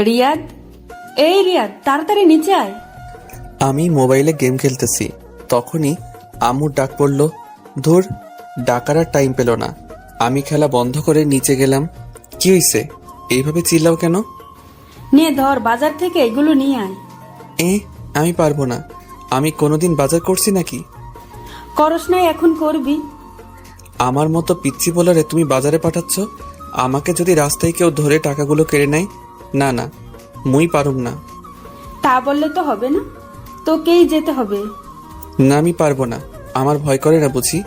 রিয়াদ, এই রিয়াদ, তাড়াতাড়ি নিচে আয়। আমি মোবাইলে গেম খেলতেছি, তখনই আম্মুর ডাক পড়ল। ধুর, ডাকার আর টাইম পেল না। আমি খেলা বন্ধ করে নিচে গেলাম। কি হয়েছে, এইভাবে চিল্লাও কেন? নে ধর, বাজার থেকে এগুলো নিয়ে আয়। আমি পারবো না। আমি কোনোদিন বাজার করছি নাকি? করস নাই, এখন করবি। আমার মতো পিচ্ছি বলারে তুমি বাজারে পাঠাচ্ছ? আমাকে যদি রাস্তায় কেউ ধরে টাকাগুলো কেড়ে নেয়? না না, মুই পারুম না। তা বললে তো হবে না, তোকেই যেতে হবে। না, আমি পারবো না। আমার ভয় করে না বুঝি?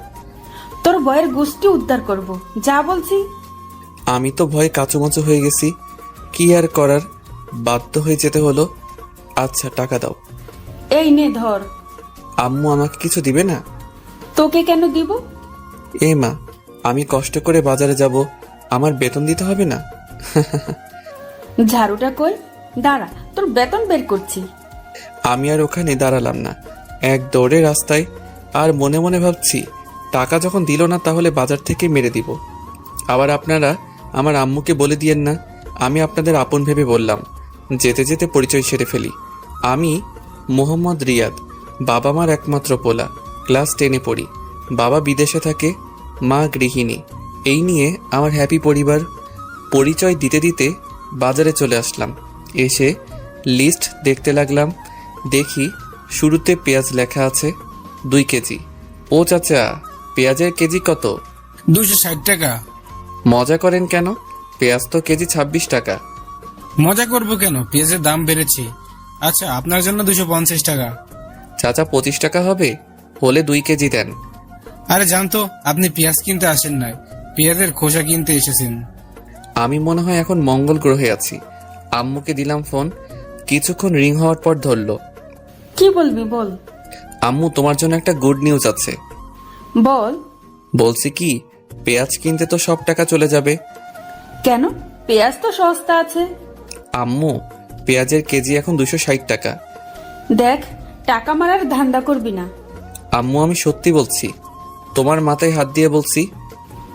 তোর বয়ের গোষ্ঠী উদ্ধার করব, যা বলছি। আমি তো ভয়ে কাঁচুমাচু হয়ে গেছি। কি আর করার, বাধ্য হয়ে যেতে হলো। আচ্ছা, টাকা দাও। এই নে ধর। আম্মু আমাকে কিছু দিবে না? তোকে কেন দিব? মা, আমি কষ্ট করে বাজারে যাব, আমার বেতন দিতে হবে না? ঝাড়ুটা কই? দাঁড়া, তোর বেতন বের করছি। আমি আর ওখানে দাঁড়ালাম না, এক দৌড়ে রাস্তায়। আর মনে মনে ভাবছি, টাকা যখন দিল না তাহলে বাজার থেকে মেরে দিব। আবার আপনারা আমার আম্মুকে বলে দিয়েন না। আমি আপনাদের আপন ভেবে বললাম। যেতে যেতে পরিচয় সেরে ফেলি। আমি মোহাম্মদ রিয়াদ, বাবা মার একমাত্র পোলা। ক্লাস 10-এ পড়ি। বাবা বিদেশে থাকে, মা গৃহিণী। এই নিয়ে আমার হ্যাপি পরিবার। পরিচয় দিতে দিতে বাজারে চলে আসলাম। এসে লিস্ট দেখতে লাগলাম। দেখি শুরুতে পেঁয়াজ লেখা আছে 2 কেজি। ও চাচা, পেঁয়াজের কেজি কত? 260 টাকা। মজা করেন কেন? পেঁয়াজ তো কেজি 26 টাকা। মজা করবো কেন, পেঁয়াজের দাম বেড়েছে। আচ্ছা, আপনার জন্য 250 টাকা। চাচা 25 টাকা হবে? হলে 2 কেজি দেন। আরে জানতো, আপনি পেঁয়াজ কিনতে আসেন নাই, পেঁয়াজের খোসা কিনতে এসেছেন। আমি মনে হয় এখন মঙ্গল গ্রহে আছি। আম্মুকে দিলাম ফোন। কিছুক্ষণ রিং হওয়ার পর ধরলো। কি বলবি বল। আম্মু, তোমার জন্য একটা গুড নিউজ আছে। বল। বলছি কি, পেঁয়াজ কিনতে তো সব টাকা চলে যাবে। কেন? পেঁয়াজ তো সস্তা আছে। আম্মু, পেঁয়াজের কেজি এখন 260 টাকা। দেখ, টাকা মারার ধান্দা করবি না। আম্মু, আমি সত্যি বলছি। তোমার মাথায় হাত দিয়ে বলছি।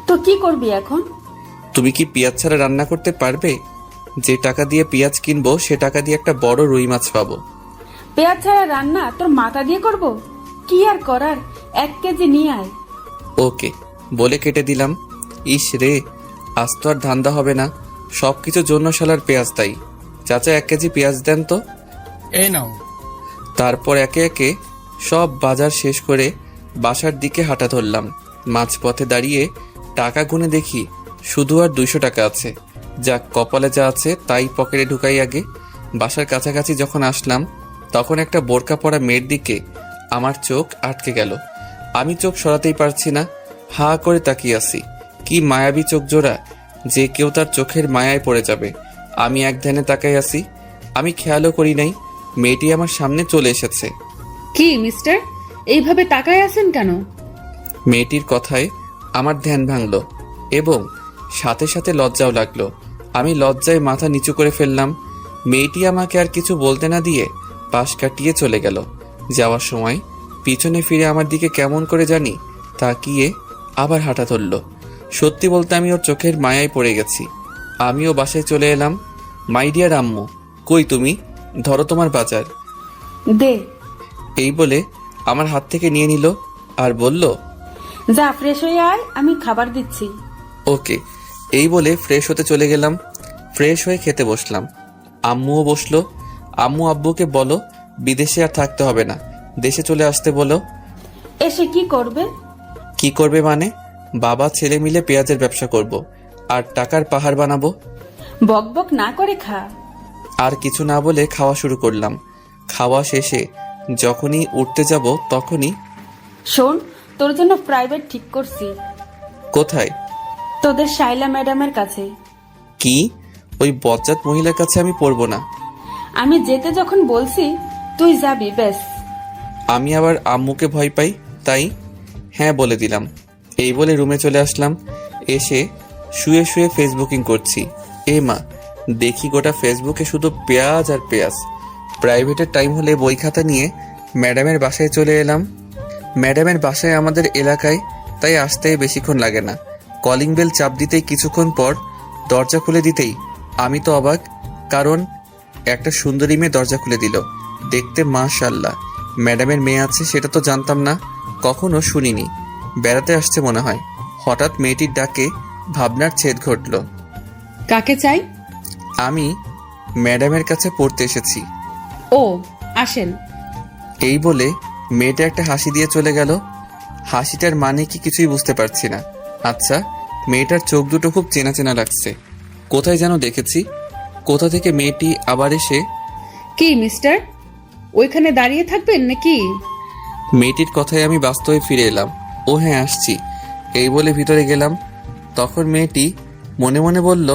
তো কি করবি এখন? তুমি কি পেঁয়াজ ছাড়া রান্না করতে পারবে? যে টাকা দিয়ে পেঁয়াজ কিনবো সে টাকা দিয়ে একটা বড় রুই মাছ পাবো। পেঁয়াজ ছাড়া রান্না তোর মাথা দিয়ে করব? কি আর করার, 1 কেজি নিয়ে আয়। ওকে বলে কেটে দিলাম। ইস রে, আজ তো আর ধান্দা হবে না। সবকিছুর জন্য শালার পেঁয়াজ তাই। চাচা 1 কেজি পেঁয়াজ দেন তো। এই নাও। তারপর একে একে সব বাজার শেষ করে বাসার দিকে হাঁটা ধরলাম। মাঝপথে দাঁড়িয়ে টাকা গুনে দেখি শুধু আর 200 টাকা আছে। যাক, কপালে যা আছে তাই পকেটে ঢুকাই আগে। বাসার কাছাকাছি যখন আসলাম তখন একটা বোরকা পরা মেয়ের দিকে আমার চোখ আটকে গেল। আমি চোখ সরাতেই পারছি না, হা করে তাকিয়ে আছি। কি মায়াবী চোখ জোড়া, যে কেউ তার চোখের মায়ায় পড়ে যাবে। আমি এক ধ্যানে তাকাই আছি। আমি খেয়ালও করি নাই মেয়েটি আমার সামনে চলে এসেছে। কি মিস্টার, এইভাবে তাকায় আছেন কেন? মেয়েটির কথায় আমার ধ্যান ভাঙল এবং সাথে সাথে লজ্জাও লাগলো। আমি লজ্জায় মাথা নিচু করে ফেললাম। মেয়েটি আমাকে আর কিছু বলতে না দিয়ে পাশ কাটিয়ে চলে গেল। যাওয়ার সময় পিছনে ফিরে আমার দিকে কেমন করে জানি তাকিয়ে আবার হাঁটা ধরল। সত্যি বলতে আমি ওর চোখের মায়ায় পড়ে গেছি। আমিও বাসায় চলে এলাম। মাই ডিয়ার আম্মু, কই তুমি? ধরো তোমার বাজার। দে। এই বলে আমার হাত থেকে নিয়ে নিল আর বলল, যা ফ্রেশ হয়ে আয়, আমি খাবার দিচ্ছি। ওকে। এই বলে ফ্রেশ হতে চলে গেলাম। ফ্রেশ হয়ে খেতে বসলাম। আম্মুও বসলো। আম্মু আব্বুকে বলো বিদেশে আর থাকতে হবে না, দেশে চলে আসতে বলো। এসে কি করবে? কি করবে মানে? বাবা ছেলে মিলে পেঁয়াজের ব্যবসা করব আর টাকার পাহাড় বানাবো। বক বক না করে খা। আর কিছু না বলে খাওয়া শুরু করলাম। খাওয়া শেষে যখনই উঠতে যাব তখনই, শোন, তোর জন্য প্রাইভেট ঠিক করছি। কোথায়? তোদের শাইলা ম্যাডামের কাছে। কি? ওই বজ্জাত মহিলার কাছে আমি পড়বো না। আমি যেতে যখন বলছি তুই যাবি, ব্যাস। আমি আবার আম্মুকে ভয় পাই, তাই হ্যাঁ বলে দিলাম। এই বলে রুমে চলে আসলাম। এসে শুয়ে শুয়ে ফেসবুকিং করছি। মা, দেখি গোটা ফেসবুকে শুধু পেঁয়াজ আর পেঁয়াজ। প্রাইভেটের টাইম হলে বই খাতা নিয়ে ম্যাডামের বাসায় চলে এলাম। ম্যাডামের বাসায় আমাদের এলাকায়, তাই আসতে বেশিক্ষণ লাগে না। কলিং বেল চাপ দিতেই কিছুক্ষণ পর দরজা খুলে দিতেই আমি তো অবাক, কারণ একটা সুন্দরী মেয়ে দরজা খুলে দিল। দেখতে মাশাআল্লাহ। ম্যাডামের মেয়ে আছে সেটা তো জানতাম না, কখনো শুনিনি। বেড়াতে আসছে মনে হয়। হঠাৎ মেয়েটির ডাকে ভাবনার ছেদ ঘটল। কাকে চাই? আমি ম্যাডামের কাছে পড়তে এসেছি। ও, আসেন। এই বলে মেয়েটা একটা হাসি দিয়ে চলে গেল। হাসিটার মানে কি কিছুই বুঝতে পারছি না। আচ্ছা, মেয়েটার চোখ দুটো খুব চেনা চেনা লাগছে। কোথায় যেন দেখেছি। কোথা থেকে মেয়েটি আবার এসে। কি মিস্টার, ওইখানে দাঁড়িয়ে থাকবেন নাকি? মেয়েটির কথায় আমি বাস্তবে ফিরে এলাম। ও হ্যাঁ, আসছি। এই বলে ভিতরে গেলাম। তখন মেয়েটি মনে মনে বলল,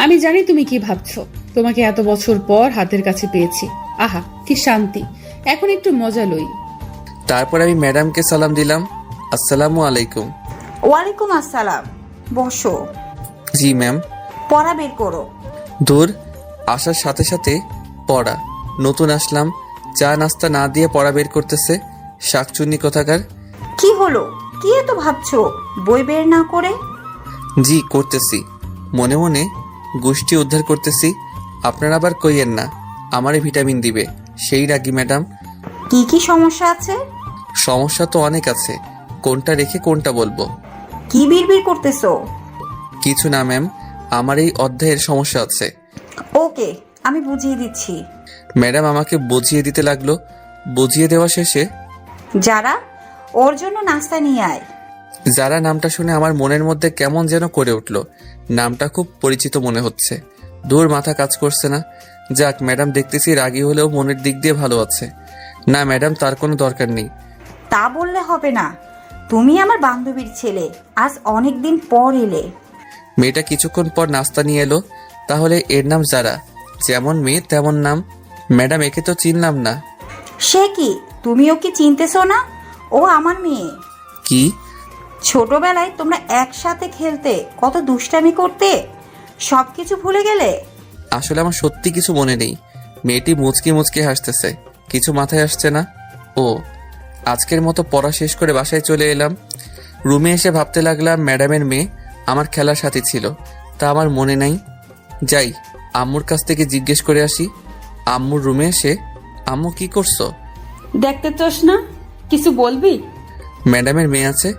আমি জানি তুমি কি ভাবছো। তোমাকে এত বছর পর হাতের কাছে পেয়েছি। আহা, কি শান্তি। এখন একটু মজা লই। তারপর আমি ম্যাডামকে সালাম দিলাম। আসসালামু আলাইকুম। ওয়ালাইকুম আসসালাম। বসো। জি ম্যাম। পড়া বের করো। দূর, আসার সাথে সাথে পড়া। নতুন আসলাম, চা নাস্তা না দিয়ে পড়া বের করতেছে। শাকচুন্নি কোথাকার। কি হলো? কি এত ভাবছো বই বের না করে? জি করতেছি, মনে মনে গোষ্ঠী উদ্ধার করতেছি। আপনারা আবার কইয়েন না আমারে ভিটামিন দিবে, সেই রাগি ম্যাডাম। কি কি সমস্যা আছে? সমস্যা তো অনেক আছে, কোনটা রেখে কোনটা বলবো? কি বিড়বিড় করতেছো? কিছু না ম্যাম, আমার এই অধ্যায়ের সমস্যা আছে। ওকে, আমি বুঝিয়ে দিচ্ছি। ম্যাডাম আমাকে বুঝিয়ে দিতে লাগলো। বুঝিয়ে দেওয়া শেষে, যারা, ওর জন্য নাস্তা নিয়ে আয়। যারা নামটা শুনে আমার মনের মধ্যে কেমন যেন করে উঠল। নামটা খুব পরিচিত মনে হচ্ছে। দূর, মাথা কাজ করছে না। যাক, ম্যাডাম দেখতেছি রাগী হলেও মনের দিক দিয়ে ভালো আছে। না ম্যাডাম, তার কোনো দরকার নেই। তা বললে হবে না। তুমি আমার বান্ধবীর ছেলে, আজ অনেক দিন পর এলে। মেয়েটা কিছুক্ষণ পর নাস্তা নিয়ে এলো। তাহলে এর নাম যারা, যেমন মেয়ে তেমন নাম। ম্যাডাম, একে তো চিনলাম না। সে কি, তুমি ওকে চিনতেছো না? ও আমার মেয়ে। কি? ছোটবেলায় তোমরা একসাথে খেলতে, কত দুষ্টামি করতে, সবকিছু ভুলে গেলে? আসলে আমার সত্যি কিছু মনে নেই। মেয়েটি মুচকি মুচকি হাসতেছে, কিছু মাথায় আসছে না। ও, আজকের মতো পড়া শেষ করে বাসায় চলে এলাম। রুমে এসে ভাবতে লাগলাম ম্যাডামের মেয়ে আমার খেলার সাথী ছিল, তা আমার মনে নাই। যাই, আম্মুর কাছ থেকে জিজ্ঞেস করে আসি। আম্মুর রুমে এসে, আম্মু কি করছো? দেখতে চাস না? কিছু বলবি? ম্যাডামের মেয়ে আছে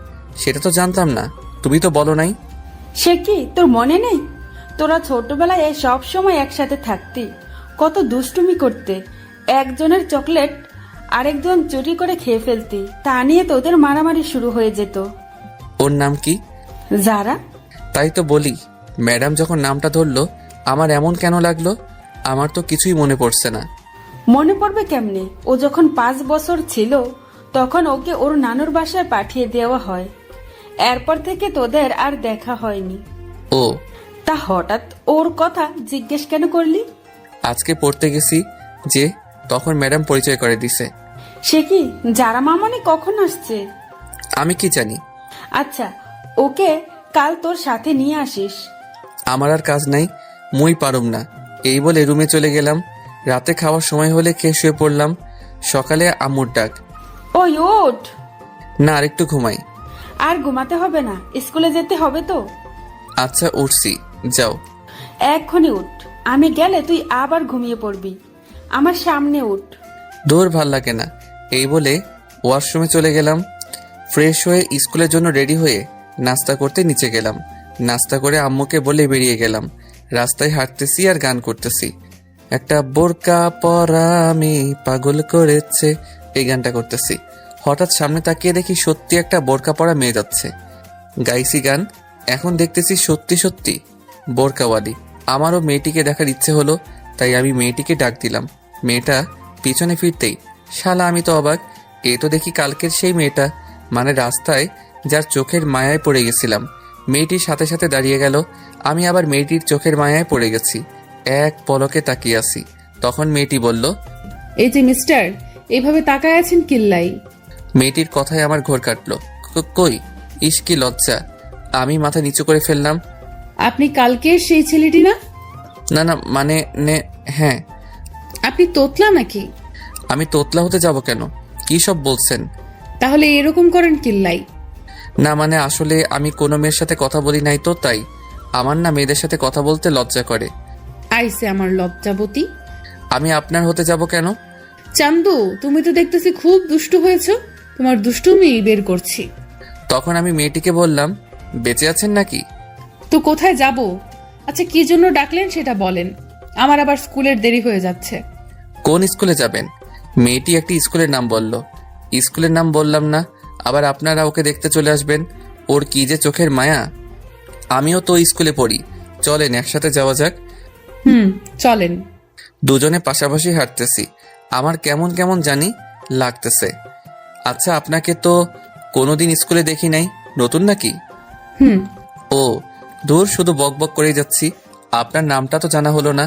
সেটা তো জানতাম না, তুমি তো বলো নাই। সে কি, তোর মনে নেই? তোরা ছোটবেলায় সব সময় একসাথে থাকতি, কত দুষ্টুমি করতে। একজনের চকলেট আরেকজন চুরি করে খেয়ে ফেলতি, তা নিয়ে তোদের মারামারি শুরু হয়ে যেত। ওর নাম কি? যারা। তাই তো বলি, ম্যাডাম যখন নামটা ধরলো আমার এমন কেন লাগলো? আমার তো কিছুই মনে পড়ছে না। মনে পড়বে কেমনে? ও যখন 5 বছর ছিল তখন ওকে ওর নানুর বাসায় পাঠিয়ে দেওয়া হয়। এরপর থেকে তোদের আর দেখা হয়নি। ও, তা হঠাৎ ওর কথা জিজ্ঞেস কেন করলি? আজকে পড়তে গেছি যে, তখন ম্যাডাম পরিচয় করে দিছে। সে কি, যারা মামনি কখন আসছে? আমি কি জানি। আচ্ছা, ওকে কাল তোর সাথে নিয়ে আসিস। আমার আর কাজ নাই, মুই পারুম না। এই বলে রুমে চলে গেলাম। রাতে খাওয়ার সময় হলে খেয়ে শুয়ে পড়লাম। সকালে আম্মুর ডাক। ওই ওঠ। না, আরেকটু ঘুমাই। আর ঘুমাতে হবে না, স্কুলে যেতে হবে তো। আচ্ছা, উঠছি, যাও। এক্ষুনি উঠ, আমি গেলে তুই আবার ঘুমিয়ে পড়বি। আমার সামনে উঠ। দূর, ভাল লাগে না। এই বলে ওয়াশরুমে চলে গেলাম। ফ্রেশ হয়ে স্কুলের জন্য রেডি হয়ে নাস্তা করতে নিচে গেলাম। নাস্তা করে আম্মুকে বলে বেরিয়ে গেলাম। রাস্তায় হাঁটতেছি আর গান করতেছি। একটা বোরকা পরা আমি পাগল করেছে, এই গানটা করতেছি। হঠাৎ সামনে তাকিয়ে দেখি সত্যি একটা বোরকা পরা মেয়ে যাচ্ছে। গাইছি গান, এখন দেখতেছি সত্যি সত্যি বোরকাওয়ালি। আমারও মেয়েটিকে দেখার ইচ্ছে হলো, তাই আমি মেয়েটিকে ডাক দিলাম। মেয়েটা পিছনে ফিরতেই, শালা আমি তো অবাক, এ তো দেখি কালকের সেই মেয়েটা, মানে রাস্তায় যার চোখের মায়ায় পড়ে গেছিলাম। মেয়েটির সাথে সাথে দাঁড়িয়ে গেল। আমি আবার মেয়েটির চোখের মায়ায় পড়ে গেছি। এক পলকে তাকিয়ে আছি। তখন মেয়েটি বলল, এই যে মিস্টার, এইভাবে তাকায় আছেন কিল্লাই? মেয়েটির কথায় আমার ঘোর কাটলো। কই, ইস কি লজ্জা। আমি মাথা নিচু করে ফেললাম। আপনি কালকে সেই ছেলেটি না? না না, মানে হ্যাঁ। আপনি তোতলা নাকি? আমি তোতলা হতে যাব কেন? কি সব বলছেন? তাহলে এরকম করেন কিল্লাই? না মানে আসলে আমি কোনো মেয়ের সাথে কথা বলি নাই তো, তাই। আমার না মেয়েদের সাথে কথা বলতে লজ্জা করে। আইসে আমার লজ্জাবতী। আমি আপনার হতে যাব কেন? চান্দু, তুমি তো দেখতেছি খুব দুষ্টু হয়েছো। তোমার দুষ্টুমি বের করছি। তখন আমি মেয়েটিকে বললাম, বেঁচে আছেন নাকি? তো কোথায় যাব? আচ্ছা, কি জন্য ডাকলেন সেটা বলেন। আমার আবার স্কুলের দেরি হয়ে যাচ্ছে। কোন স্কুলে যাবেন? মেয়েটি একটি স্কুলের নাম বলল। স্কুলের নাম বললাম না, আবার আপনারা ওকে দেখতে চলে আসবেন। ওর কি যে চোখের মায়া। আমিও তো স্কুলে পড়ি, চলেন একসাথে যাওয়া যাক। চলেন। দুজনে পাশাপাশি হাঁটতেছি। আমার কেমন কেমন জানি লাগতেছে। আচ্ছা, আপনাকে তো কোনোদিন স্কুলে দেখি নাই, নতুন নাকি? ও দূর, শুধু বক বক করেই যাচ্ছি। আপনার নামটা তো জানা হলো না।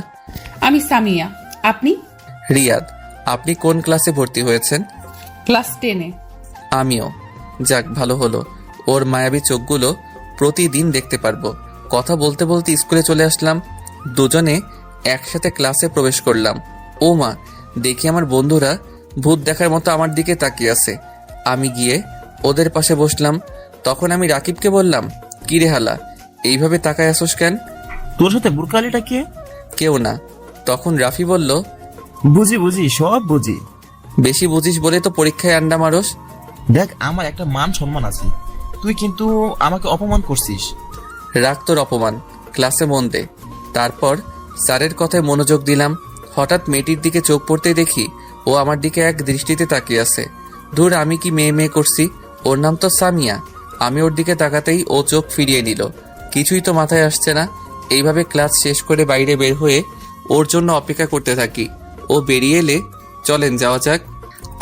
আমি সামিয়া। আপনি? রিয়াদ। আপনি কোন ক্লাসে ভর্তি হয়েছেন? ক্লাস 10-এ। আমিও। যাক, ভালো হলো। ওর মায়াবী চোখগুলো প্রতিদিন দেখতে পারবো। কথা বলতে বলতে স্কুলে চলে আসলাম। দুজনে একসাথে ক্লাসে প্রবেশ করলাম। ও মা, দেখি আমার বন্ধুরা ভূত দেখার মতো আমার দিকে তাকিয়ে আছে। আমি গিয়ে ওদের পাশে বসলাম। তখন আমি রাকিবকে বললাম, কি রে হালা, এইভাবে তাকায় আসোস কেন? তোর সাথে বুরকালিটা কে? কেউ না। তখন রাফি বলল, বুঝি বুঝি, সব বুঝি। বেশি বুঝিস বলে তো পরীক্ষায় আন্ডা মারস। দেখ, আমার একটা মান সম্মান আছে, তুই কিন্তু আমাকে অপমান করছিস। রাখ তোর অপমান, ক্লাসে মন দে। তারপর স্যারের কথায় মনোযোগ দিলাম। হঠাৎ মেয়েটির দিকে চোখ পড়তেই দেখি ও আমার দিকে এক দৃষ্টিতে তাকিয়ে আছে। ধুর, আমি কি মেয়ে মেয়ে করছি? ওর নাম তো সামিয়া। আমি ওর দিকে তাকাতেই ও চোখ ফিরিয়ে নিল। কিছুই তো মাথায় আসছে না। এইভাবে ক্লাস শেষ করে বাইরে বের হয়ে ওর জন্য অপেক্ষা করতে থাকি। ও বেরিয়ে এলে চলেন যাওয়া যাক।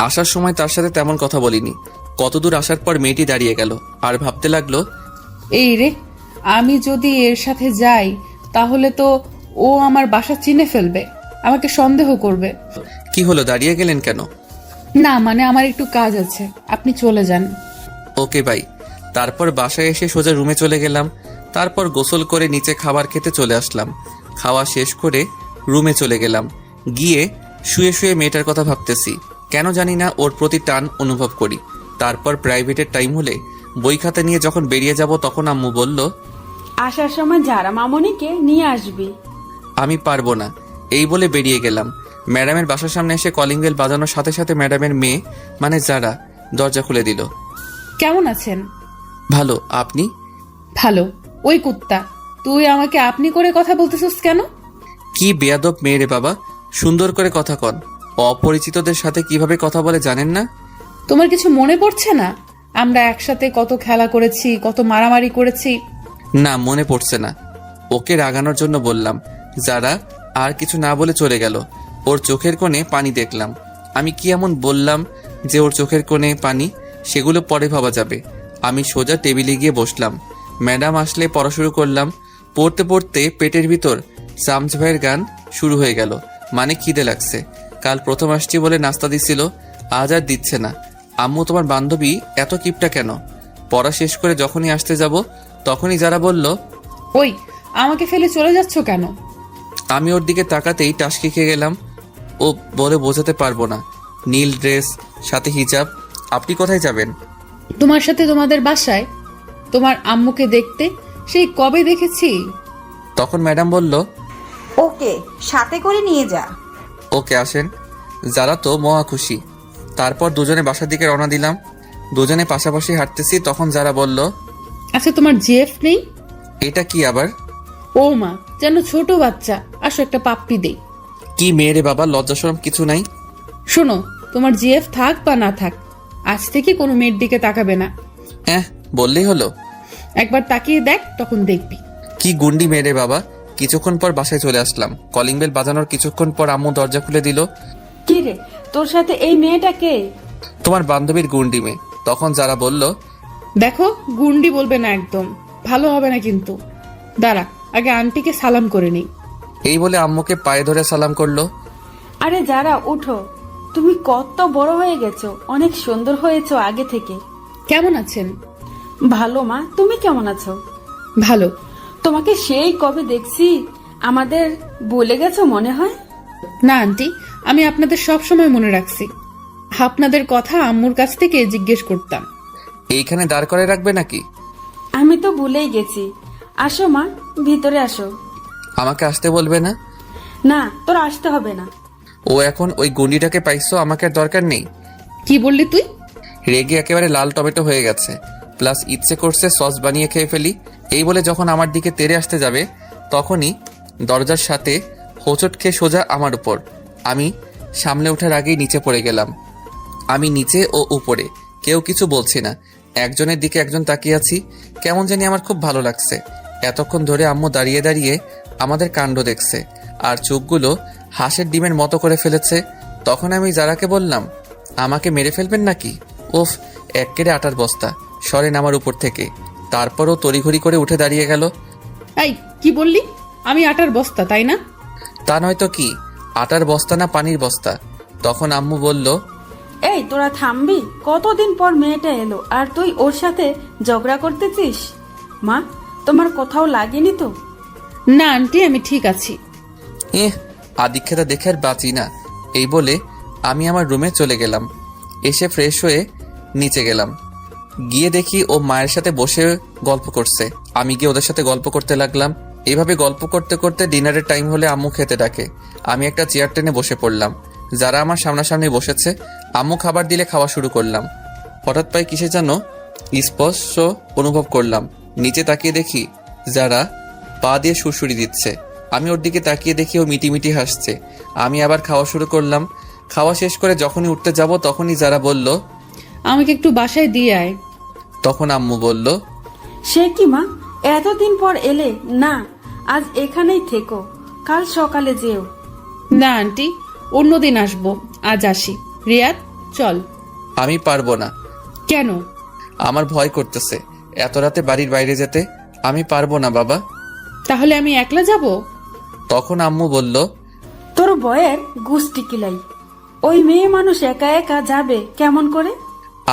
আসার সময় তার সাথে তেমন কথা বলিনি। কতদূর আসার পর মেয়েটি দাঁড়িয়ে গেল আর ভাবতে লাগলো, এই রে, আমি যদি এর সাথে যাই তাহলে তো ও আমার বাসা চিনে ফেলবে, আমাকে সন্দেহ করবে। কি হলো, দাঁড়িয়ে গেলেন কেন? না মানে আমার একটু কাজ আছে, আপনি চলে যান। Okay bye. তারপর বাসায় এসে সোজা রুমে চলে গেলাম। তারপর গোসল করে নিচে খাবার খেতে চলে আসলাম। খাওয়া শেষ করে রুমে চলে গেলাম। গিয়ে শুয়ে শুয়ে মেয়েটার কথা ভাবতেছি। কেন জানি না ওর প্রতি টান অনুভব করি। তারপর প্রাইভেটের টাইম হলে বই খাতা নিয়ে যখন বেরিয়ে যাব তখন আম্মু বলল, আসার সময় যারা মামনিকে নিয়ে আসবি। আমি পারবো না, এই বলে বেরিয়ে গেলাম। ম্যাডামের বাসার সামনে এসে কলিং বেল বাজানোর সাথে সাথে ম্যাডামের মেয়ে মানে যারা দরজা খুলে দিল। কেমন আছেন? ভালো, আপনি? ভালো। ওই কুত্তা, তুই আমাকে আপনি করে কথা বলতেছিস কেন? কি বেয়াদব মেয়ে রে বাবা, সুন্দর করে কথা কন। অপরিচিতদের সাথে কিভাবে কথা বলে জানেন না? তোমার কিছু মনে পড়ছে না? আমরা একসাথে কত খেলা করেছি, কত মারামারি করেছি। না, মনে পড়ছে না। ওকে রাগানোর জন্য বললাম। যারা আর কিছু না বলে চলে গেল। ওর চোখের কোণে পানি দেখলাম। আমি কি এমন বললাম যে ওর চোখের কোণে পানি? সেগুলো পরে ভাবা যাবে। আমি সোজা টেবিলে গিয়ে বসলাম। ম্যাডাম আসলে পড়া শুরু করলাম। পড়তে পড়তে পেটের ভিতর সামজ ভাইয়ের গান শুরু হয়ে গেল। মানে খিদে লাগছে। কাল প্রথম আসছি বলে নাস্তা দিছিল, আজ আর দিচ্ছে না। আম্মু, তোমার বান্ধবী এত কিপটা কেন? পড়া শেষ করে যখনই আসতে যাব তখনই যারা বলল, ওই, আমাকে ফেলে চলে যাচ্ছ কেন? আমি ওর দিকে তাকাতেই টাসকি খেয়ে গেলাম। ও বলে বোঝাতে পারবো না। নীল ড্রেস, সাথে হিজাব। আপনি কোথায় যাবেন? তোমার সাথে তোমাদের বাসায়। তোমার আম্মুকে দেখতে সেই কবে দেখেছি। তখন ম্যাডাম বলল, ওকে সাথে করে নিয়ে যা। ওকে আসেন। যারা তো মহা খুশি। তারপর দুজনে বাসার দিকে রওনা দিলাম। দুজনে পাশাপাশি হাঁটতেছি। তখন যারা বলল, আচ্ছা, তোমার জিএফ নেই? এটা কি আবার? ও মা, যেন ছোট বাচ্চা। আসো একটা পাপ্পি দেই। কি মেয়ে রে বাবা, লজ্জাশরম কিছু নাই? শোনো, তোমার জিএফ থাক বা না থাক, আজ থেকে কোনো মেয়ের দিকে তাকাবে না। হ্যাঁ, বললেই হলো। একবার তাকিয়ে দেখ, তখন দেখবি। কি গুন্ডি মেয়ে রে বাবা। কিছুক্ষণ পর বাসায় চলে আসলাম। কলিং বেল বাজানোর কিছুক্ষণ পর আম্মু দরজা খুলে দিল। কি রে, তোর সাথে এই মেয়েটা কে? তোমার বান্ধবীর গুন্ডি মেয়ে। তখন যারা বলল, দেখো, গুন্ডি বলবে না একদম, ভালো হবে না কিন্তু। দাঁড়া, আগে আন্টিকে সালাম করে নেই। এই বলে আম্মুকে পায়ে ধরে সালাম করলো। আরে যারা, উঠো। তুমি কত বড় হয়ে গেছো, অনেক সুন্দর হয়েছো আগে থেকে। কেমন আছেন? ভালো মা, তুমি কেমন আছো? ভালো। তোমাকে সেই কবে দেখছি, আমাদের বলে গেছো মনে হয়। না আন্টি, আমি আপনাদের সব সময় মনে রাখছি। আপনাদের কথা আম্মুর কাছ থেকে জিজ্ঞেস করতাম। এইখানে দাঁড় করে রাখবে নাকি? আমি তো ভুলেই গেছি। আসো মা, ভিতরে আসো। আমাকে আসতে বলবে না? না, তোর আসতে হবে না। ও এখন ওই গুন্ডিটাকে পাইছো, আমাকে আর দরকার নেই। কি বললি তুই? রেগে একেবারে লাল টমেটো হয়ে গেছে, প্লাস ইচ্ছে করছে সস বানিয়ে খেয়ে ফেলি। এই বলে যখন আমার দিকে তেড়ে আসতে যাবে তখনই দরজার সাথে হোঁচট খেয়ে সোজা আমার উপর। আমি সামলে ওঠার আগেই নিচে পড়ে গেলাম। আমি নিচে ও উপরে, কেউ কিছু বলছি না, একজনের দিকে একজন তাকিয়ে আছি। কেমন জানি আমার খুব ভালো লাগছে। এতক্ষণ ধরে আম্মু দাঁড়িয়ে দাঁড়িয়ে আমাদের কাণ্ড দেখছে আর চোখগুলো হাঁসের ডিমের মতো করে ফেলেছে। তখন আমি যারাকে বললাম, আমাকে মেরে ফেলবেন নাকি? ওফ, এক্কেরে আটার বস্তা, সরেন আমার উপর থেকে। তারপরও তড়িঘড়ি করে উঠে দাঁড়িয়ে গেল। এই কি বললি? আমি আটার বস্তা, তাই না? তা নয়তো কি, আটার বস্তা না পানির বস্তা। তখন আম্মু বলল, এই তোরা থামবি? কতদিন পর মেয়েটা এলো আর তুই ওর সাথে ঝগড়া করতেছিস? মা, তোমার কোথাও লাগেনি তো? না আন্টি, আমি ঠিক আছি। আদিক্ষেতা দেখে আর বাঁচি না। এই বলে আমি আমার রুমে চলে গেলাম। এসে ফ্রেশ হয়ে নিচে গেলাম। গিয়ে দেখি ও মায়ের সাথে বসে গল্প করছে। আমি গিয়ে ওদের সাথে গল্প করতে লাগলাম। এইভাবে গল্প করতে করতে ডিনারের টাইম হলে আম্মু খেতে ডাকে। আমি একটা চেয়ার টেনে বসে পড়লাম। যারা আমার সামনাসামনি বসেছে, আম্মু খাবার দিলে খাওয়া শুরু করলাম। হঠাৎ পায়ে কিসে যেন স্পর্শ অনুভব করলাম। নিচে তাকিয়ে দেখি যারা পা দিয়ে সুরসুরি দিচ্ছে। আমি ওর দিকে তাকিয়ে দেখি ও মিটিমিটি হাসছে। আমি আবার খাওয়া শুরু করলাম। খাওয়া শেষ করে যখনই উঠতে যাব তখনই যারা বলল, আমাকে একটু বাসায় দিয়ে আয়। তখন আম্মু বলল, সে কি মা, এতদিন পর এলে? না, আজ এখানেই থেকো, কাল সকালে যেও। না আন্টি, অন্যদিন আসবো, আজ আসি। রিয়াদ, চল। আমি পারবো না। কেন? আমার ভয় করতেছে এত রাতে বাড়ির বাইরে যেতে। আমি পারবো না বাবা। তাহলে আমি একলা যাব? তখন আম্মু বলল, তোর বয়ের গুষ্টি কিলাই, ওই মেয়ে মানুষ একা একা যাবে কেমন করে?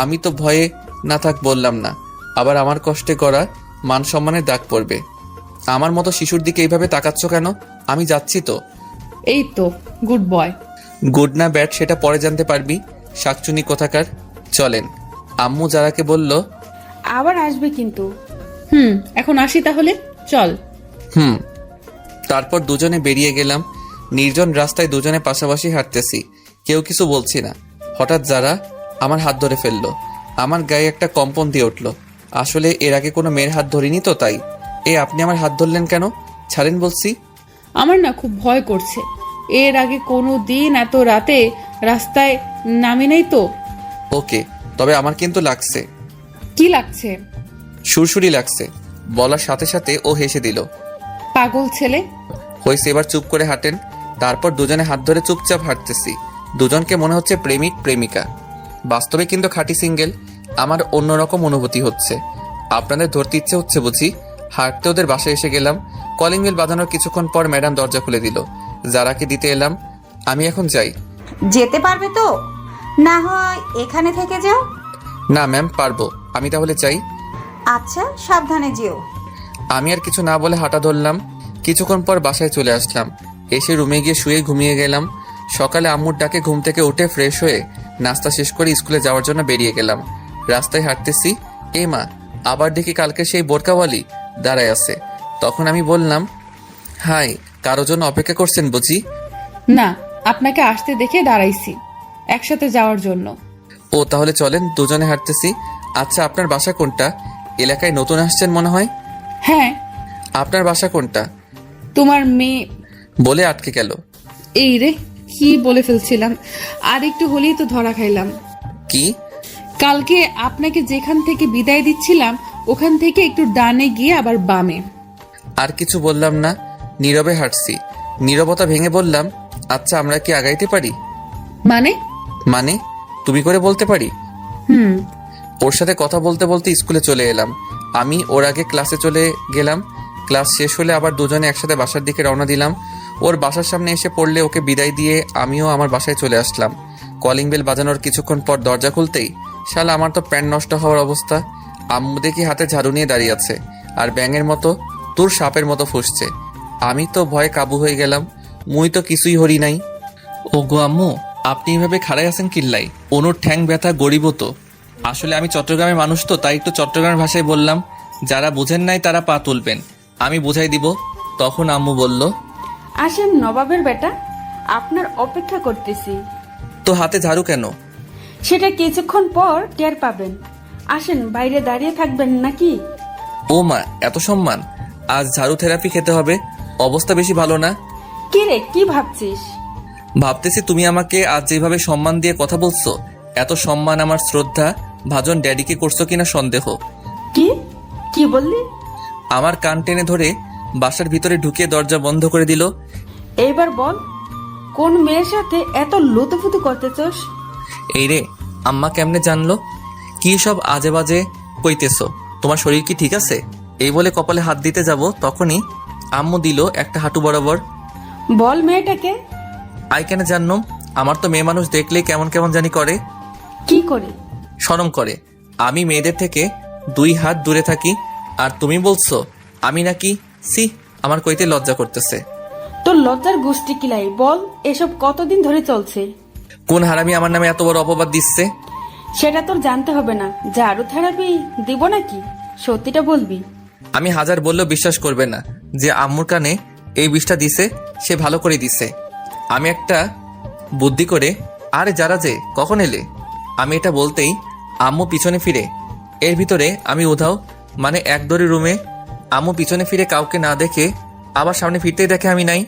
আমি তো ভয়ে না থাক বললাম না, আবার আমার কষ্টে করা মান সম্মানের দাগ পড়বে। আমার মতো শিশুর দিকে এইভাবে তাকাচ্ছ কেন? আমি যাচ্ছি তো। এই তো, গুড বয়। গুড না ব্যাড সেটা পরে জানতে পারবি, শাকচুনি কোথাকার। চলেন। আম্মু যারাকে বলল, আবার আসবে কিন্তু। এখন আসি তাহলে, চল। তারপর দুজনে বেরিয়ে গেলাম। নির্জন রাস্তায় দুজনে পাশাপাশি হাঁটতেছি, কেউ কিছু বলছি না। হঠাৎ যারা আমার হাত ধরে ফেললো। আমার গায়ে একটা কম্পন দিয়ে উঠলো। আসলে এর আগে কোনো মেয়ের হাত ধরিনি তো, তাই। আপনি আমার হাত ধরলেন কেন? ছাড়েন বলছি। আমার না খুব ভয় করছে। এর আগে কোনো দিন এত রাতে রাস্তায় নামি নাই তো। ওকে, তবে আমার কিন্তু লাগছে। কি লাগছে? সুরসুরি লাগছে। বলার সাথে সাথে ও হেসে দিল। পাগল ছেলে। হয়েছে, এবার চুপ করে হাঁটেন। তারপর দুজনে হাত ধরে চুপচাপ হাঁটতেছি। দুজনকে মনে হচ্ছে প্রেমিক প্রেমিকা। বাস্তবে কিন্তু খাঁটি সিঙ্গেল। আমার অন্যরকম অনুভূতি হচ্ছে। আপনাদের ধরতে ইচ্ছে হচ্ছে বুঝি? হাঁটতে ওদের বাসায় এসে গেলাম। কলিং বেল বাজানোর কিছুক্ষণ পর ম্যাডাম দরজা খুলে দিল। যারাকে দিতে এলাম। আমি এখন যাই। যেতে পারবে তো? না হয় এখানে থেকে যাও। না ম্যাম, পারবো। আমি তাহলে চাই। আচ্ছা, সাবধানে যেও। আমি আর কিছু না বলে হাঁটা ধরলাম। কিছুক্ষণ পর বাসায় চলে আসলাম। এসে রুমে গিয়ে শুয়ে ঘুমিয়ে গেলাম। সকালে আম্মুর ডাকে ঘুম থেকে উঠে ফ্রেশ হয়ে নাস্তা শেষ করে স্কুলে যাওয়ার জন্য বেরিয়ে গেলাম। রাস্তায় হাঁটতেছি, মা, আবার দেখি কালকে সেই বোরকাওয়ালি দাঁড়ায় আছে। তখন আমি বললাম, হাই, কারো জন্য অপেক্ষা করছেন বুঝি? না, আপনাকে আসতে দেখে দাঁড়াইছি একসাথে যাওয়ার জন্য। ও, তাহলে চলেন, দুজনে হাঁটতেছি। আচ্ছা, আপনার বাসা কোনটা? এলাকায় নতুন আসছেন মনে হয়। হ্যাঁ। আপনার বাসা কোনটা? তোমার মেয়ে বলে আটকে গেল। এই রে, কি বলে ফেলছিলাম। আর একটু হলেই তো ধরা খাইলাম। কি? কালকে আপনাকে যেখান থেকে বিদায় দিচ্ছিলাম ওখান থেকে একটু ডানে গিয়ে আবার বামে। আর কিছু বললাম না, নীরবে হাঁটছি। নীরবতা ভেঙে বললাম, আচ্ছা, আমরা কি আগাইতে পারি? মানে? তুমি করে বলতে পারি। ওর সাথে কথা বলতে বলতে স্কুলে চলে এলাম। আমি ওর আগে ক্লাসে চলে গেলাম। ক্লাস শেষ হলে আবার দুজনে একসাথে বাসার দিকে রওনা দিলাম। ওর বাসার সামনে এসে পড়লে ওকে বিদায় দিয়ে আমিও আমার বাসায় চলে আসলাম। কলিং বেল বাজানোর কিছুক্ষণ পর দরজা খুলতেই শালা আমার তো প্যান্ট নষ্ট হওয়ার অবস্থা। আম্মু দেখি হাতে ঝাড়ু নিয়ে দাঁড়িয়ে আছে আর ব্যাঙের মতো তোর সাপের মতো ফুসছে। আমি তো ভয়ে কাবু হয়ে গেলাম। মুই তো কিছুই হরি নাই। ও গো আম্মু, আপনি এভাবে খাড়াই আছেন কিল্লাই? অনুর ঠ্যাং ব্যথা গরিব তো। আসলে আমি চট্টগ্রামের মানুষ তো, তাই একটু চট্টগ্রামের ভাষায় বললাম। যারা বুঝেন নাই তারা পা তুলবেন, আমি বুঝাই দিব। তখন আম্মু বলল, আসেন নবাবের বেটা, আপনার অপেক্ষা করতেছি। তো হাতে ঝাড়ু কেন? সেটা কিছুক্ষণ পর টের পাবেন। আসেন, বাইরে দাঁড়িয়ে থাকবেন নাকি? ও মা, এত সম্মান! আজ ঝাড়ু থেরাপি খেতে হবে। অবস্থা বেশি ভালো না। কি রে, কি ভাবছিস? ভাবতেছি তুমি আমাকে আজ যেভাবে সম্মান দিয়ে কথা বলছো, এত সম্মান আমার শ্রদ্ধা ভাজন ড্যাডিকে করছো কিনা সন্দেহ। কি কি বললি? আমার কান টেনে ধরে বাসার ভিতরে ঢুকিয়ে দরজা বন্ধ করে দিল। এইবার বল, কোন মেয়ের সাথে এত লুতুপুতু করতেছস? এই রে, আম্মা কেমনে জানলো? কি সব আজে বাজে কইতেছো? তোমার শরীর কি ঠিক আছে? এই বলে কপালে হাত দিতে যাব, তখনই আম্মু দিল একটা হাঁটু বরাবর। বল মেয়েটাকে। আই কেন জানো? আমার তো মেয়ে মানুষ দেখলেই কেমন কেমন জানি করে। কি করে? শরম করে। আমি মেয়েদের থেকে 2 হাত দূরে থাকি, আর তুমি বলছো আমি নাকি? সি, আমার কইতে লজ্জা করতেছে। তোর লজ্জার গোষ্ঠী কিলাই, বল এসব কতদিন ধরে চলছে? কোন হারামি আমার নামে এত বড় অপবাদ দিচ্ছে? সেটা তোর জানতে হবে না। ঝাড়ু থেরাপি দিব নাকি? সত্যিটা বলবি। আমি হাজার বললেও বিশ্বাস করবে না যে আম্মুর কানে এই বিষটা দিছে, সে ভালো করে দিছে। আমি একটা বুদ্ধি করে, আরে যারা যে কখন এলে, আমি এটা বলতেই আম্মু পিছনে ফিরে। এর ভিতরে আমি উধাও, মানে এক দড়ি রুমে। আম্মু পিছনে ফিরে কাউকে না দেখে আবার সামনে ফিরতেই দেখে আমি নাই।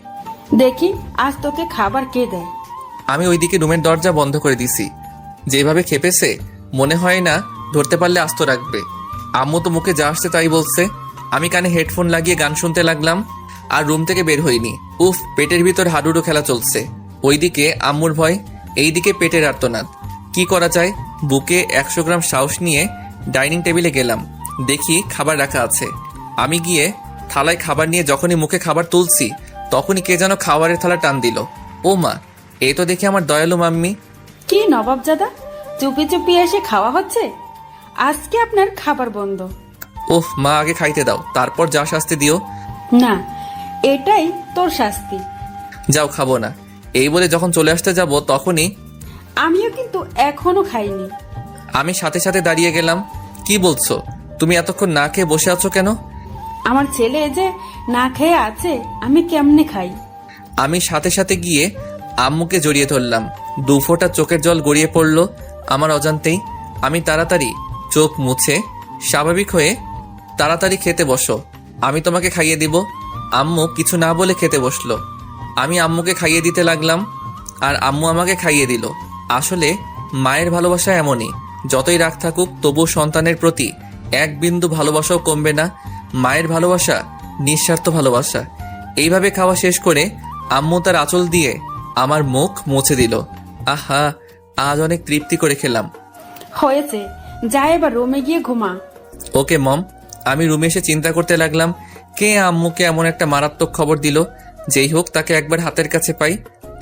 দেখি আজ তোকে খাবার কে দেয়। আমি ওইদিকে রুমের দরজা বন্ধ করে দিছি। যেভাবে খেপেছে, মনে হয় না ধরতে পারলে আস্ত রাখবে। আম্মু তো মুখে যা আসছে তাই বলছে। আমি কানে হেডফোন লাগিয়ে গান শুনতে লাগলাম, আর রুম থেকে বের হইনি। উফ, পেটের ভিতর হাডুডু খেলা চলছে। ওইদিকে আম্মুর ভয়, এইদিকে পেটের আর্তনাদ। কি করা যায়? বুকে 100 গ্রাম সাহস নিয়ে ডাইনিং টেবিলে গেলাম। দেখি খাবার রাখা আছে। আমি গিয়ে থালায় খাবার নিয়ে যখনই মুখে খাবার তুলছি, তখনই কে যেন খাবারের থালা টান দিল। ও মা, এই তো দেখি আমার দয়ালু মাম্মি। কি নবাবজাদা, চুপি চুপি এসে খাওয়া হচ্ছে? আজকে আপনার খাবার বন্ধ। ওহ মা, আগে খাইতে দাও, তারপর যা শাস্তি দিও। না, এটাই তোর শাস্তি। যাও, খাবো না। এই বলে যখন চলে আসতে যাব, তখনই আমিও কিন্তু এখনো খাইনি। আমি সাথে সাথে দাঁড়িয়ে গেলাম। কি বলছো? তুমি এতক্ষণ না খেয়ে বসে আছো কেন? আমার ছেলে যে না খেয়ে আছে, আমি কেমনে খাই? আমি সাথে সাথে গিয়ে আম্মুকে জড়িয়ে ধরলাম। 2 ফোঁটা চোখের জল গড়িয়ে পড়লো আমার অজান্তেই। আমি তাড়াতাড়ি চোখ মুছে স্বাভাবিক হয়ে, তাড়াতাড়ি খেতে বসো, আমি তোমাকে খাইয়ে দিব। আম্মু কিছু না বলে খেতে বসলো। আমি আম্মুকে খাইয়ে দিতে লাগলাম, আর আম্মু আমাকে খাইয়ে দিল। আসলে মায়ের ভালোবাসা এমনই, যতই রাগ থাকুক তবু সন্তানের প্রতি 1 বিন্দু ভালোবাসাও কমবে না। মায়ের ভালোবাসা নিঃস্বার্থ ভালোবাসা। এইভাবে খাওয়া শেষ করে আম্মু তার আঁচল দিয়ে আমার মুখ মুছে দিল। আহা, আজ অনেক তৃপ্তি করে খেলাম। হয়েছে, যা এবার রুমে গিয়ে ঘুমা। ওকে মম। আমি রুমে এসে চিন্তা করতে লাগলাম, কে আম্মুকে এমন একটা মারাত্মক খবর দিল। যেই হোক, তাকে একবার হাতের কাছে পাই,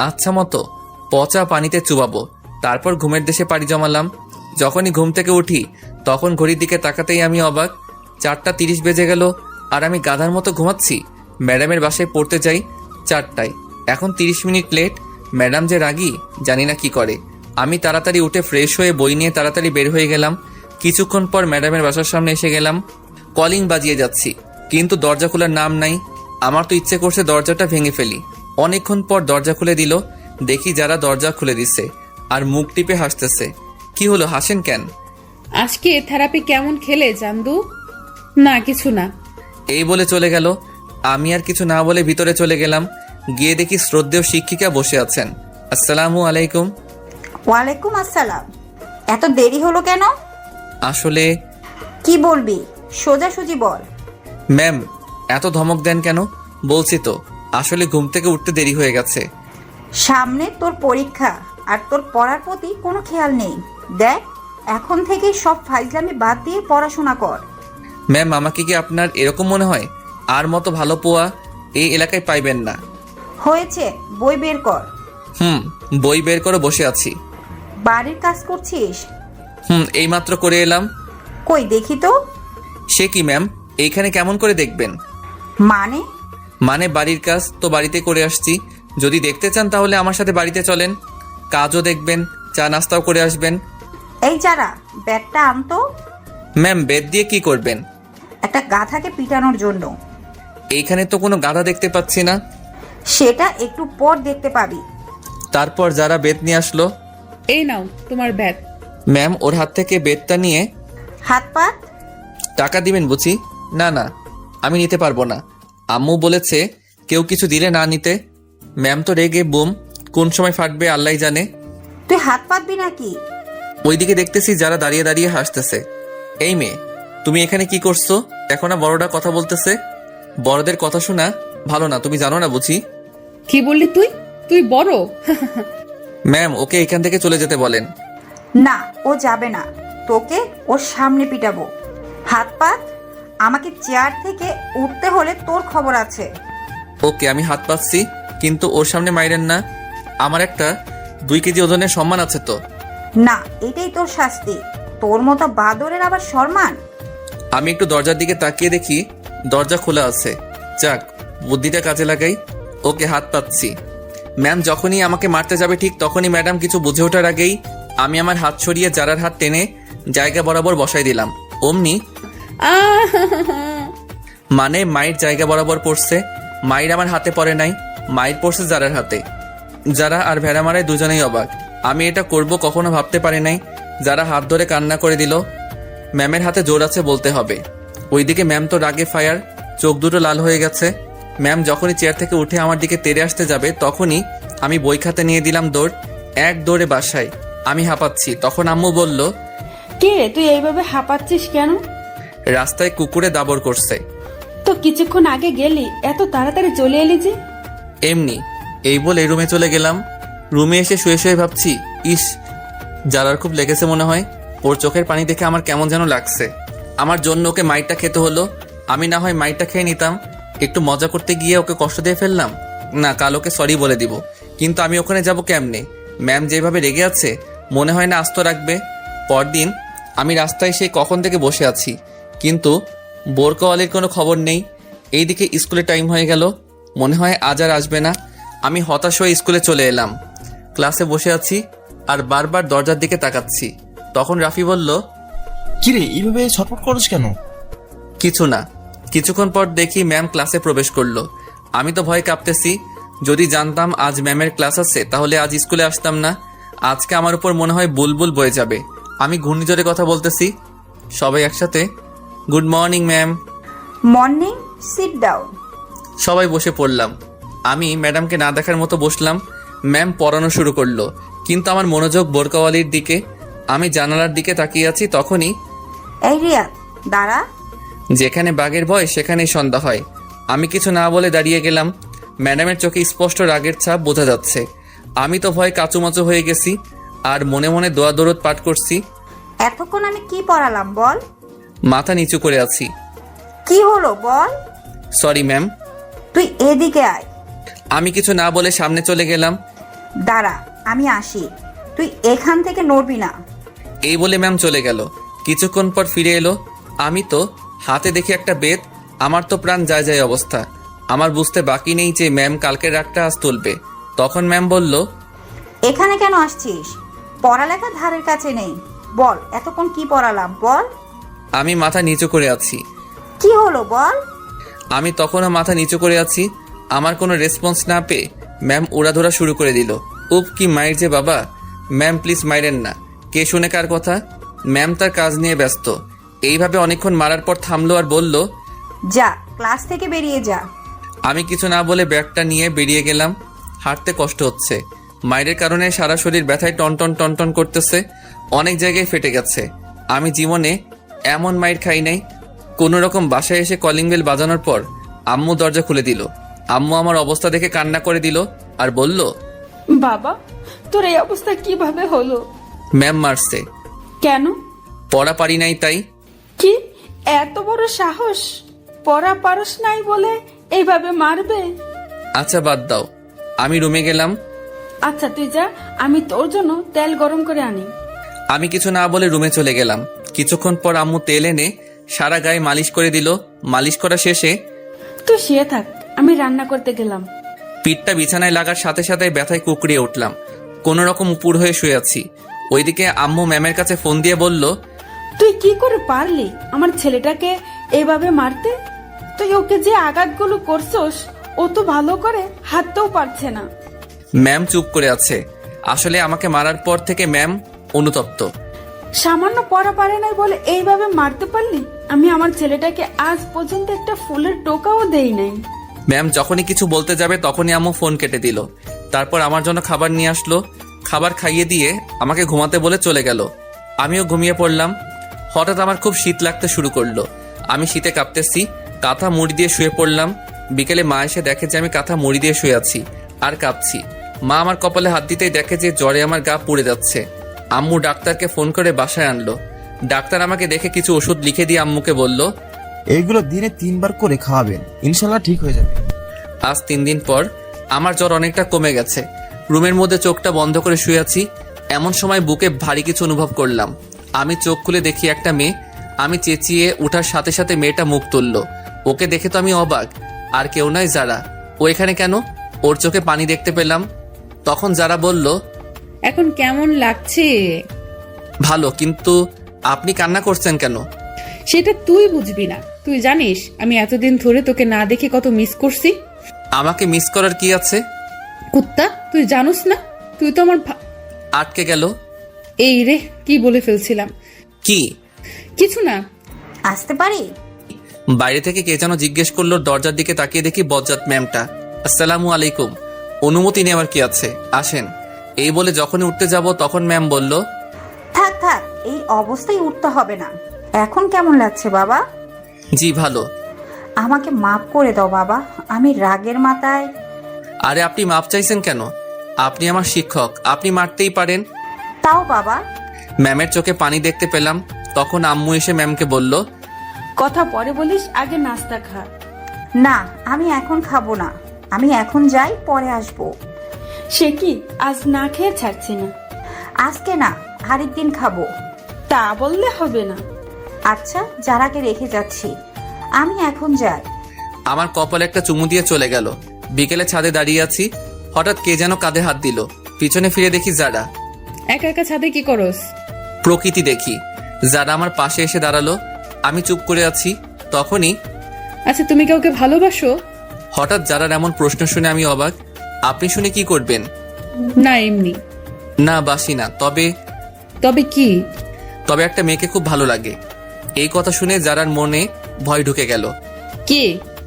আচ্ছা মতো পচা পানিতে চুবাবো। তারপর ঘুমের দেশে পাড়ি জমালাম। যখনই ঘুম থেকে উঠি, তখন ঘড়ির দিকে তাকাতেই আমি অবাক। 4:30 বেজে গেল, আর আমি গাধার মতো ঘুমাচ্ছি। ম্যাডামের বাসায় পড়তে যাই 4টায়, এখন 30 মিনিট লেট। ম্যাডাম যে রাগী, জানি না কি করে। আমি তাড়াতাড়ি উঠে ফ্রেশ হয়ে বই নিয়ে তাড়াতাড়ি বের হয়ে গেলাম। কিছুক্ষণ পর ম্যাডামের বাসার সামনে এসে গেলাম। কলিং বাজিয়ে যাচ্ছি, কিন্তু দরজা খোলার নাম নাই। আমার তো ইচ্ছে করছে দরজাটা ভেঙে ফেলি। অনেকক্ষণ পর দরজা খুলে দিল। দেখি যারা দরজা খুলে দিছে, আর মুখ টিপে হাসতেছে। কি হলো, হাসেন কেন? আজকে থেরাপি কেমন খেলে জান্দু? না, কিছু না। এই বলে চলে গেল। আমি আর কিছু না বলে ভিতরে চলে গেলাম। গিয়ে দেখি শ্রদ্ধেয় শিক্ষিকা বসে আছেন। আসসালামু আলাইকুম। ওয়ালাইকুম আসসালাম। এত দেরি হলো কেন? আসলে কি বলবি, সোজাসুজি বল। ম্যাম, এত ধমক দেন কেন? বলছি তো, আসলে ঘুম থেকে উঠতে দেরি হয়ে গেছে। সামনে তোর পরীক্ষা, আর তোর পড়ার প্রতি কোনো খেয়াল নেই। দেখ, এখন থেকে সব ফাইজলামি বাদ দিয়ে পড়াশোনা কর। ম্যাম, আমাকে কি আপনার এরকম মনে হয়? আর মতো ভালো পোয়া এই এলাকায় পাইবেন না। হয়েছে, বই বের কর। বই বের করে বসে আছি। বাড়ির কাজ করছিস? এইমাত্র করে এলাম। কই দেখি তো। সে কি ম্যাম, এইখানে কেমন করে দেখবেন? মানে বাড়ির কাজ তো বাড়িতে করে আসছি। যদি দেখতে চান তাহলে আমার সাথে বাড়িতে চলেন, কাজও দেখবেন, চা নাস্তাও করে আসবেন। এই যারা, ব্যাগটা আনতো। ম্যাম, বেদ দিয়ে কি করবেন? একটা গাধাকে পিটানোর জন্য। এইখানে তো কোনো গাধা দেখতে পাচ্ছি না। সেটা একটু পর দেখতে পাবি। তারপর যারা বেত নিয়ে আসলো। এই নাও তোমার ব্যাগ। ম্যাম ওর হাত থেকে বেতটা নিয়ে, হাত পাত। টাকা দিবেন বুঝি? না না, আমি নিতে পারবো না। আম্মু বলেছে কেউ কিছু দিলে না নিতে। ম্যাম তো রেগে বুম, কোন সময় ফাটবে আল্লাহ জানে। তুই হাত পাতবি নাকি? ওইদিকে দেখতেছি যারা দাঁড়িয়ে দাঁড়িয়ে হাসতেছে। এই মেয়ে, তুমি এখানে কি করছো? এখন না বড়রা কথা বলতেছে। বড়দের কথা শোনা ভালো না, তুমি জানো না বুঝি? কি বললি তুই? তুই বড়? ম্যাম ওকে এখান থেকে চলে যেতে বলেন। না, ও যাবে না। তোকে ওর সামনে পিটাবো। হাত পাত। আমাকে চেয়ার থেকে উঠতে হলে তোর খবর আছে। ওকে, আমি হাত পাচ্ছি, কিন্তু ওর সামনে মাইরেন না। আমার একটা 2 কেজি ওজনের সম্মান আছে তো। না, এটাই তোর শাস্তি। তোর মতো বাদরের আবার সম্মান? আমি একটু দরজার দিকে তাকিয়ে দেখি দরজা খোলা আছে। যাক, বুদ্ধিটা কাজে লাগাই। ওকে, হাত পাচ্ছি। ম্যাম যখনই আমাকে মারতে যাবে ঠিক তখনই ম্যাডাম কিছু বুঝে ওঠার আগেই আমি আমার হাত সরিয়ে যারার হাত টেনে জায়গা বরাবর বসাই দিলাম। অমনি আহ! মানে মায়ের জায়গা বরাবর পড়ছে। মায়ের আমার হাতে পড়ে নাই, মায়ের পড়ছে যারার হাতে। যারা আর ভেড়া মারায় দুজনেই অবাক। আমি এটা করব কখনো ভাবতে পারি নাই। যারা হাত ধরে কান্না করে দিল। ম্যামের হাতে জোর আছে বলতে হবে। ওইদিকে ম্যাম তো রাগে ফায়ার, চোখ দুটো লাল হয়ে গেছে। ম্যাম যখনই চেয়ার থেকে উঠে আমার দিকে তেড়ে আসতে যাবে তখনই আমি বই খাতে নিয়ে দিলাম দৌড়। এক দৌড়ে বাসায়। আমি হাঁপাচ্ছি। তখন আম্মু বলল, কে রে, তুই এইভাবে হাঁপাচ্ছিস কেন? রাস্তায় কুকুরে দাবর করছে। তো কিছুক্ষণ আগে গেলি, এত তাড়াতাড়ি চলে এলি যে? এমনি। এই বলে রুমে চলে গেলাম। রুমে এসে শুয়ে শুয়ে ভাবছি, ইস, যারার খুব লেগেছে মনে হয়। ওর চোখের পানি দেখে আমার কেমন যেন লাগছে। আমার জন্য ওকে মাইরটা খেতে হলো। আমি না হয় মাইরটা খেয়ে নিতাম। একটু মজা করতে গিয়ে ওকে কষ্ট দিয়ে ফেললাম। না, কাল ওকে সরি বলে দিব। কিন্তু আমি ওখানে যাব কেমনে? ম্যাম যেভাবে রেগে আছে মনে হয় না আস্ত রাখবে। পরদিন আমি রাস্তায় সেই কখন থেকে বসে আছি, কিন্তু বোরকাওয়ালির কোনো খবর নেই। এইদিকে স্কুলে টাইম হয়ে গেল, মনে হয় আজ আর আসবে না। আমি হতাশ হয়ে স্কুলে চলে এলাম। ক্লাসে বসে আছি আর বারবার দরজার দিকে তাকাচ্ছি। তখন রাফি বলল, কিরে এইভাবে ছটফট করছ কেন? কিছু না। কিছুক্ষণ পর দেখি ম্যাম ক্লাসে প্রবেশ করলো। আমি তো ভয় কাঁপতেছি। যদি জানতাম আজ ম্যামের ক্লাস আছে তাহলে আজ স্কুলে আসতাম না। আজকে আমার উপর মনে হয় বুলবুল বয়ে যাবে। আমি ঘূর্ণিঝড়ে কথা বলতেছি। সবাই একসাথে, good morning ma'am. Morning. Sit down. সবাই বসে পড়লাম। আমি ম্যাডামকে না দেখার মতো বসলাম। ম্যাম পড়ানো শুরু করলো, কিন্তু আমার মনোযোগ বোরকাওয়ালির দিকে। আমি জানালার দিকে তাকিয়ে আছি। তখনই, এই রিয়াদ, দাঁড়া। যেখানে বাঘের ভয় সেখানেই সন্ধ্যা হয়। আমি কিছু না বলে দাঁড়িয়ে গেলাম। ম্যাডামের চোখে স্পষ্ট রাগের ছাপ বোঝা যাচ্ছে। আমি তো ভয় কাচুমাচু হয়ে গেছি আর মনে মনে দোয়া দরুদ পাঠ করছি। এতক্ষণ আমি কি পড়ালাম বল? মাথা নিচু করে আছি। কি হলো বল? Sorry ma'am. তুই এদিকে আয়। আমি কিছু না বলে সামনে চলে গেলাম। দাঁড়া, আমি আসি। তুই এখান থেকে নড়বি না। এই বলে ম্যাম চলে গেল। কিছুক্ষণ পর ফিরে এলো। আমি তো হাতে দেখি একটা বেত। আমার তো প্রাণ যায় যায় অবস্থা। আমার বুঝতে বাকি নেই যে ম্যাম কালকের রাগটা আজ তুলবে। তখন ম্যাম বলল, এখানে কেন আসছিস? পড়ালেখা ধারের কাছে নেই। বল, এতক্ষণ কি পড়ালাম বল? আমি মাথা নিচু করে আছি। কি হলো বল? আমি তখনও মাথা নিচু করে আছি। আমার কোনো রেসপন্স না পেয়ে ম্যাম উড়াধুরা শুরু করে দিল। উপ, কি মাইর যে বাবা। ম্যাম প্লিজ মাইরেন না। কে শুনে কার কথা? ম্যাম তার কাজ নিয়ে ব্যস্ত। এইভাবে অনেকক্ষণ মারার পর থামলো আর বলল, যা, ক্লাস থেকে বেরিয়ে যা। আমি কিছু না বলে ব্যাগটা নিয়ে বেরিয়ে গেলাম। হাঁটতে কষ্ট হচ্ছে। মায়ের কারণে সারা শরীর ব্যথায় টনটন টনটন করতেছে। অনেক জায়গায় ফেটে গেছে। আমি জীবনে এমন মাইর খাই নাই। কোনো রকম বাসায় এসে কলিং বেল বাজানোর পর আম্মু দরজা খুলে দিল। আম্মু আমার অবস্থা দেখে কান্না করে দিল আর বলল, বাবা, তোর এই অবস্থা কিভাবে হলো? ম্যাম মারছে। কেন? পড়া পারি নাই তাই। কি এত বড় সাহস? পড়া পারস নাই বলে এইভাবে মারবে? আচ্ছা বাদ দাও। আমি রুমে গেলাম। আচ্ছা তুই যা, আমি তোর জন্য তেল গরম করে আনি। আমি কিছু না বলে রুমে চলে গেলাম। কিছুক্ষণ পর আম্মু তেল এনে সারা গায়ে মালিশ করে দিল। মালিশ করা শেষে, তুই শুয়ে থাক, আমি রান্না করতে গেলাম। পিঠটা বিছানায় লাগার সাথে সাথে ব্যথায় কুকড়িয়ে উঠলাম। কোনো রকম উপুর হয়ে শুয়ে আছি। ওইদিকে আম্মু ম্যামের কাছে ফোন দিয়ে বলল, তুই কি করে পারলি আমার ছেলেটাকে এইভাবে মারতে? তুই ওকে যে আঘাতগুলো করছস ও তো ভালো করে হাঁটতেও পারছে না। ম্যাম চুপ করে আছে। আসলে আমাকে মারার পর থেকে ম্যাম অনুতপ্ত। সামান্য পড়া পারে নাই বলে এইভাবে মারতে পারলি? আমি আমার ছেলেটাকে আজ পর্যন্ত একটা ফুলের টোকাও দেই নাই। ম্যাম যখনই কিছু বলতে যাবে তখনই আম্মু ফোন কেটে দিল। তারপর আমার জন্য খাবার নিয়ে আসলো। খাবার খাইয়ে দিয়ে আমাকে ঘুমাতে বলে চলে গেল। আমিও ঘুমিয়ে পড়লাম। হঠাৎ আমার খুব শীত লাগতে শুরু করলো। আমি শীতে কাঁপতেছি, কাঁথা মুড়ি দিয়ে শুয়ে পড়লাম। বিকেলে মা এসে দেখে যে আমি কাঁথা মুড়ি দিয়ে শুয়ে আছি আর কাঁপছি। মা আমার কপালে হাত দিতেই দেখে যে জ্বরে আমার গা পুড়ে যাচ্ছে। আম্মু ডাক্তারকে ফোন করে বাসায় আনলো। ডাক্তার আমাকে দেখে কিছু ওষুধ লিখে দিয়ে আম্মুকে বলল, এইগুলো দিনে 3 বার করে খাওয়াবেন, ইনশাল্লাহ ঠিক হয়ে যাবে। আজ 3 দিন পর আমার জ্বর অনেকটা কমে গেছে। রুমের মধ্যে চোখটা বন্ধ করে শুয়ে আছি। এমন সময় বুকে ভারী কিছু অনুভব করলাম। আমি চোখ খুলে দেখি একটা মেয়ে। আমি চেঁচিয়ে ওঠার সাথে সাথে মেয়েটা মুখ তুলল। ওকে দেখে তো আমি অবাক। আর কেউ নয়, যারা। ও এখানে কেন? ওর চোখে পানি দেখতে পেলাম। তখন যারা বলল, এখন কেমন লাগছে? ভালো, কিন্তু আপনি কান্না করছেন কেন? সেটা তুই বুঝবি না। তুই জানিস আমি এতদিন ধরে তোকে না দেখে কত মিস করছি। আমাকে মিস করার কি আছে? কুত্তা, তুই জানোস না? তুই তো আমার আটকে গেল। এই রে, কি বলে ফেলছিলাম। কি? কিছু না। আসতে পারি? বাইরে থেকে কে যেন জিজ্ঞেস করলো। দরজার দিকে তাকিয়ে দেখি বজ্জাত ম্যামটা। আসসালামু আলাইকুম। অনুমতি নেওয়ার কি আছে, আসেন। এই বলে যখনই উঠতে যাব তখন ম্যাম বলল, থাক থাক, এই অবস্থায় উঠতে হবে না। এখন কেমন লাগছে বাবা? জি ভালো। আমাকে মাফ করে দাও বাবা, আমি রাগের মাথায়। আরে আপনি মাপ চাইছেন কেন? আপনি আমার শিক্ষক, আপনি মারতেই পারেন। তাও বাবা। ম্যামের চোখে পানি দেখতে পেলাম। তখন আম্মু এসে ম্যামকে বলল, কথা পরে বলিস, আগে নাস্তা খা। না, আমি এখন খাবো না। আমি এখন যাই, পরে আসবো। সে কি, আজ না খেয়ে ছাড়ছি না? আজকে না, আরেকদিন খাবো। তা বললে হবে না। আচ্ছা, যারাকে রেখে যাচ্ছি, আমি এখন যাই। আমার কপালে একটা চুমু দিয়ে চলে গেল। বিকেলে ছাদে দাঁড়িয়ে আছি। হঠাৎ কে যেন কাঁধে হাত দিল। পিছনে ফিরে দেখি যারা। একা একা ছাদে কি করস? প্রকৃতি দেখি। যারা আমার পাশে এসে দাঁড়ালো। আমি চুপ করে আছি। তখনই আচ্ছা, তুমি কাউকে ভালোবাসো? হঠাৎ যারার এমন প্রশ্ন শুনে আমি অবাক। আপনি শুনে কি করবেন? না, এমনি। না, বাসি না। তবে তবে কি? তবে একটা মেয়েকে খুব ভালো লাগে। এই কথা শুনে যারার মনে ভয় ঢুকে গেল। কে?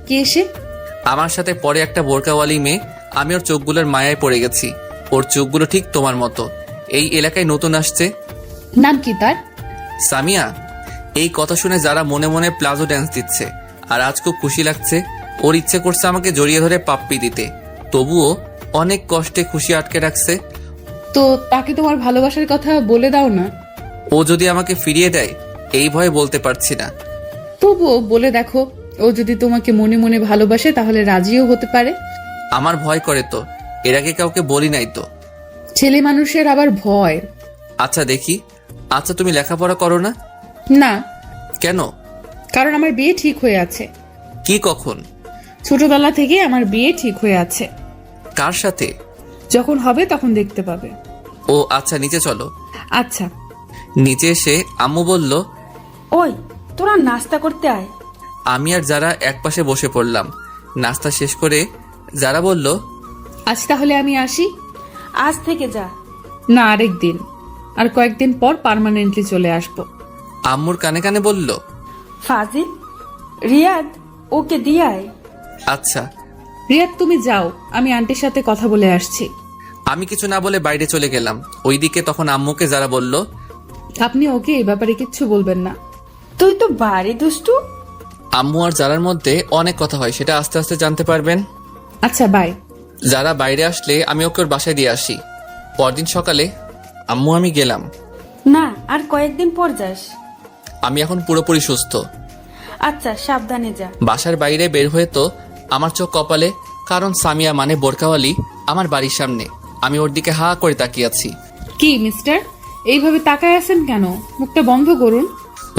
কে সে? আমার সাথে পরে একটা বোরকাওয়ালি মেয়ে। আমি ওর চোখগুলোর মায়ায় পড়ে গেছি। ওর চোখগুলো ঠিক তোমার মতো। এই এলাকায় নতুন আসছে। নাম কি তার? সামিয়া। এই কথা শুনে যারা মনে মনে প্লাজো ড্যান্স দিচ্ছে। আর আজ খুব খুশি লাগছে। ওর ইচ্ছে করছে আমাকে জড়িয়ে ধরে পাপ্পি দিতে। তবুও অনেক কষ্টে খুশি আটকে রাখছে। তো তাকে তোমার ভালোবাসার কথা বলে দাও না। ও যদি আমাকে ফিরিয়ে দেয়, এই ভয়ে বলতে পারছি না। তবুও বলে দেখো, ও যদি তোমাকে মনে মনে ভালোবাসে তাহলে রাজিও হতে পারে। আমার ভয় করে তো। এর আগে কাউকে বলি নাই তো। ছেলে মানুষের আবার ভয়। আচ্ছা দেখি। আচ্ছা তুমি লেখাপড়া করো না? না। কেন? কারণ আমার বিয়ে ঠিক হয়ে আছে। কি, কখন? ছোটবেলা থেকে আমার বিয়ে ঠিক হয়ে আছে। কার সাথে? যখন হবে তখন দেখতে পাবে। ও আচ্ছা, নিচে চলো। আচ্ছা। নিচে এসে আম্মু বলল, ওই, তোরা নাস্তা করতে আয়। আমি আর যারা একপাশে বসে পড়লাম। নাস্তা শেষ করে যারা বলল, আজ তাহলে আমি আসি। আজ থেকে যা। না, আরেক দিন। আর কয়েকদিন পর পার্মানেন্টলি চলে আসবো। আম্মুর কানে কানে বলল, ফাজিল, রিয়াদ, ওকে দিয়ে আয়। আচ্ছা। রিয়াদ, তুমি যাও, আমি আন্টির সাথে কথা বলে আসছি। আমি কিছু না বলে বাইরে চলে গেলাম। ওইদিকে তখন আম্মুকে যারা বলল, আপনি ওকে এই ব্যাপারে কিচ্ছু বলবেন না। তুই তো ভারী দুষ্টু। আম্মু আর যারার মধ্যে অনেক কথা হয়, সেটা আস্তে আস্তে জানতে পারবেন। আচ্ছা, বাই। যারা বাইরে আসলে আমি ওকে ওর বাসায় দিয়ে আসি। পরদিন সকালে আম্মু আমি গেলাম। না, আর কয়েকদিন পর যাস। আমি এখন পুরোপুরি সুস্থ। আচ্ছা, সাবধানে যা। বাসার বাইরে বের হয়ে তো আমার চোখ কপালে, কারণ সামিয়া মানে বোরকাওয়ালি আমার বাড়ির সামনে। আমি ওর দিকে হা করে তাকিয়ে আছি। কি মিস্টার, এইভাবে তাকায় আছেন কেন? মুখটা বন্ধ করুন।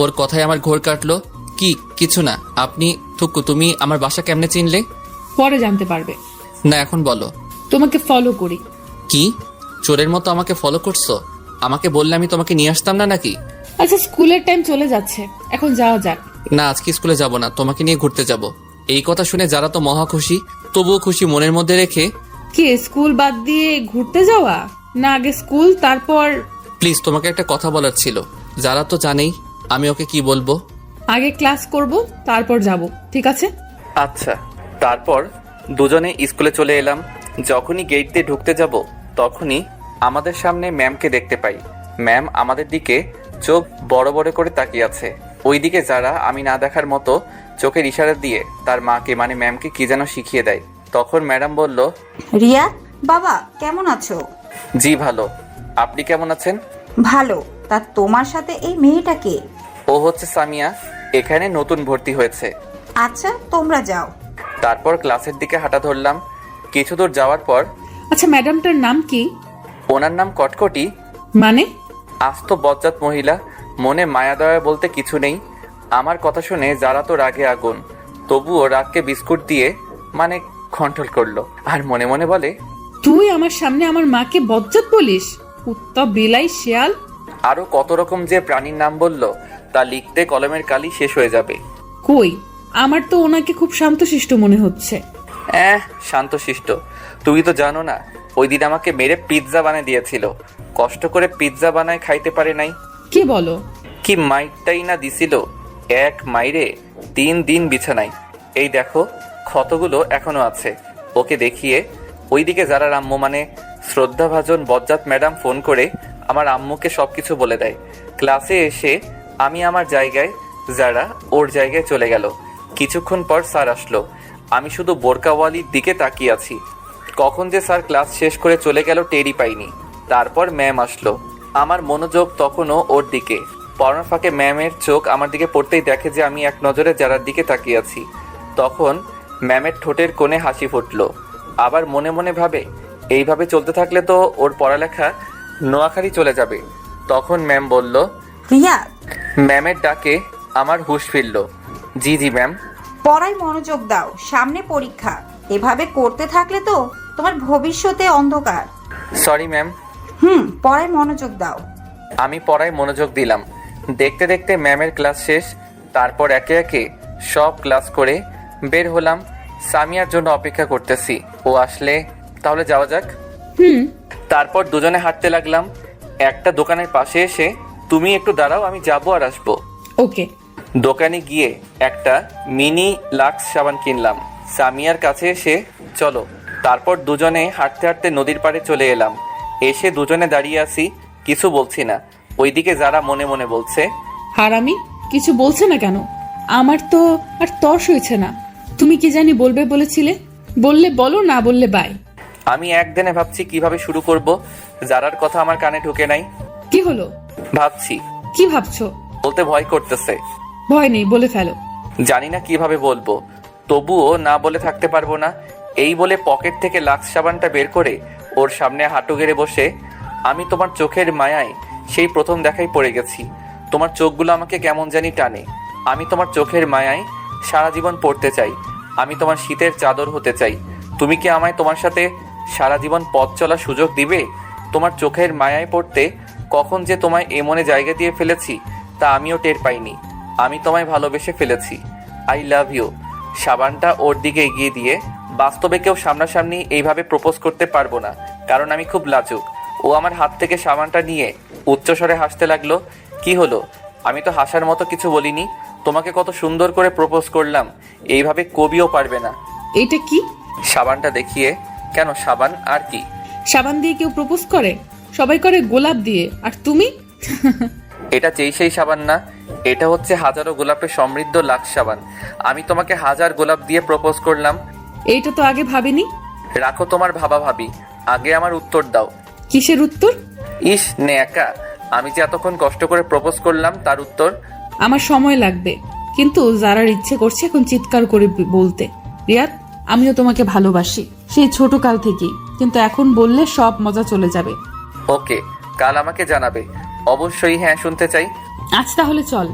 ওর কথায় আমার ঘোর কাটলো। কি? কিছু না। আপনি থুকু, তুমি আমার বাসা কেমনে চিনলে? পরে জানতে পারবে। না, এখন বলো। তোমাকে ফলো করি। কি? চোরের মতো আমাকে ফলো করছো? আমাকে বললে আমি তোমাকে নিয়ে আসতাম না নাকি? আচ্ছা, স্কুলের টাইম চলে যাচ্ছে, এখন যাওয়া যাক। না, আজকে স্কুলে যাব না, তোমাকে নিয়ে ঘুরতে যাব। এই কথা শুনে যারা তো মহা খুশি। তবুও খুশি মনের মধ্যে রেখে কি স্কুল বাদ দিয়ে ঘুরতে যাওয়া, না আগে স্কুল তারপর? প্লিজ, তোমাকে একটা কথা বলার ছিল। যারা তো জানেই আমি ওকে কি বলবো। আগে ক্লাস করব, তারপর যাব, ঠিক আছে? আচ্ছা। তারপর দুজনে স্কুলে চলে এলাম। যখনই গেট দিয়ে ঢুকতে যাব তখনই আমাদের সামনে ম্যামকে দেখতে পাই। ম্যাম আমাদের দিকে চোখ বড় বড় করে তাকিয়ে আছে। ওইদিকে যারা আমি না দেখার মতো চোখের ইশারা দিয়ে তার মাকে মানে ম্যামকে কি যেন শিখিয়ে দেয়। তখন ম্যাডাম বলল, রিয়া বাবা কেমন আছো? জি ভালো, আপনি কেমন আছেন? ভালো। তা তোমার সাথে এই মেয়েটাকে? ও হচ্ছে সামিয়া, এখানে নতুন ভর্তি হয়েছে। আচ্ছা তোমরা যাও। তারপর ক্লাসের দিকে হাঁটা ধরলাম। কিছু দূর যাওয়ার পর আচ্ছা, ম্যাডামটার নাম কি? ওনার নাম কটকটি। মানে? আস্ত বজ্জাত মহিলা, মনে মায়া দয়া বলতে কিছু নেই। আমার কথা শুনে যারা তো রাগে আগুন, তবুও রাগকে বিস্কুট দিয়ে মানে কন্ট্রোল করলো আর মনে মনে বলে, তুই আমার সামনে আমার মাকে বজ্জাত বলিস? কুত্তা, বিলাই, শেয়াল। আরো কত রকম যে প্রাণীর নাম বলল তা লিখতে কলমের কালি শেষ হয়ে যাবে। কই, আমার তো ওনাকে খুব শান্তশিষ্ট মনে হচ্ছে। শান্তশিষ্ট? তুমি তো জানো না, ওই দিন আমাকে মেরে পিৎজা বানিয়ে দিয়েছিল। কষ্ট করে পিৎজা বানায় খাইতে পারে নাই। কি বলো? কি মাইরটাই না দিছিল, এক মাইরে 3 দিন বিছানায়। এই দেখো ক্ষতগুলো এখনো আছে। ওকে দেখিয়ে ওইদিকে যারা আম্মু মানে শ্রদ্ধাভাজন বজ্জাত ম্যাডাম ফোন করে আমার আম্মুকে সবকিছু বলে দেয়। ক্লাসে এসে আমি আমার জায়গায়, যারা ওর জায়গায় চলে গেল। কিছুক্ষণ পর স্যার আসলো। আমি শুধু বোরকাওয়ালির দিকে তাকিয়ে আছি। কখন যে স্যার ক্লাস শেষ করে চলে গেল টেরই পাইনি। তারপর ম্যাম আসলো। আমার মনোযোগ তখনও ওর দিকে। পড়ার ফাঁকে ম্যামের চোখ আমার দিকে পড়তেই দেখে যে আমি এক নজরে যারার দিকে তাকিয়ে আছি। তখন ম্যামের ঠোঁটের কোণে হাসি ফুটলো। আবার মনে মনে ভাবে, এইভাবে চলতে থাকলে তো ওর পড়ালেখা নোয়াখালী চলে যাবে। তখন ম্যাম বলল, রিয়া ম্যামের ডাকে আমার হুঁশ ফিরল। জি জি ম্যাম। পড়ায় মনোযোগ দাও, সামনে পরীক্ষা। এভাবে করতে থাকলে তো তোমার ভবিষ্যতে অন্ধকার। Sorry ma'am. পড়ায় মনোযোগ দাও। আমি পড়ায় মনোযোগ দিলাম। দেখতে দেখতে ম্যামের ক্লাস শেষ। তারপর একে একে সব ক্লাস করে বের হলাম। সামিয়ার জন্য অপেক্ষা করতেছি, ও আসলে তাহলে যাওয়া যাক। তারপর দুজনে হাঁটতে লাগলাম। একটা দোকানের পাশে এসে, তুমি একটু দাঁড়াও, আমি যাবো আর আসবো। ওকে। দোকানে গিয়ে একটা মিনি লাক্স সাবান কিনলাম। সামিয়ার কাছে এসে, চলো। তারপর দুজনে হাঁটতে হাঁটতে নদীর পাড়ে চলে এলাম। এসে দুজনে দাঁড়িয়ে আছি, কিছু বলছি না। ওইদিকে যারা মনে মনে বলছে, হারামি, কিছু বলছে না কেন? আমার তো আর তর্স হয়েছে না। তুমি কি জানি বলবে বলেছিলে, বললে বলো, না বললে বাই। আমি একদিনে ভাবছি কিভাবে শুরু করব। যারার কথা আমার কানে ঢুকে নাই। কি হলো? ভাবছি। কি ভাবছো? বলতে ভয় করতেছে। ভয় নেই, বলে ফেলো। জানি না কিভাবে বলবো, তবুও না বলে থাকতে পারবো না। এই বলে পকেট থেকে লাক্স সাবানটা বের করে ওর সামনে হাঁটু গেড়ে বসে, আমি তোমার চোখের মায়ায় সেই প্রথম দেখাই পড়ে গেছি। তোমার চোখগুলো আমাকে কেমন জানি টানে। আমি তোমার চোখের মায়ায় সারা জীবন পড়তে চাই। আমি তোমার শীতের চাদর হতে চাই। তুমি কি আমায় তোমার সাথে সারা জীবন পথ চলার সুযোগ দিবে? তোমার চোখের মায়ায় পড়তে কখন যে তোমায় এমনে জায়গা দিয়ে ফেলেছি তা আমিও টের পাইনি। আমি তোমায় ভালোবেসে ফেলেছি। I love you. সাবানটা ওর দিকে এগিয়ে দিয়ে, বাস্তবে কেউ সামনাসামনি এইভাবে প্রপোজ করতে পারবো না, কারণ আমি খুব লাজুক। ও আমার হাত থেকে সাবানটা নিয়ে উচ্চস্বরে হাসতে লাগলো। কি হলো? আমি তো হাসার মতো কিছু বলিনি। তোমাকে কত সুন্দর করে প্রপোজ করলাম, এইভাবে কবিও পারবে না। এটা কি? সাবানটা দেখিয়ে। কেন, সাবান আর কি? সাবান দিয়ে কেউ প্রপোজ করে? সবাই করে গোলাপ দিয়ে, আর তুমি? এটা সেই সাবান না, এটা হচ্ছে হাজারো গোলাপে সমৃদ্ধ লাক্স সাবান। আমি তোমাকে 1000 গোলাপ দিয়ে প্রপোজ করলাম। এইটা তো আগে ভাবিনি। রাখো তোমার ভাবা ভাবি, আগে আমার উত্তর দাও। কিসের উত্তর? ইস নে একা, আমি যে এতক্ষণ কষ্ট করে প্রপোজ করলাম তার উত্তর। আমার সময় লাগবে, কিন্তু যারার ইচ্ছে করছে এখন চিৎকার করে বলতে, রিয়াদ আমিও তোমাকে ভালোবাসি, সেই ছোট কাল থেকেই, কিন্তু এখন বললে সব মজা চলে যাবে। ওকে, কাল আমাকে জানাবে। অবশ্যই হ্যাঁ, শুনতে চাই। আজ তাহলে চল,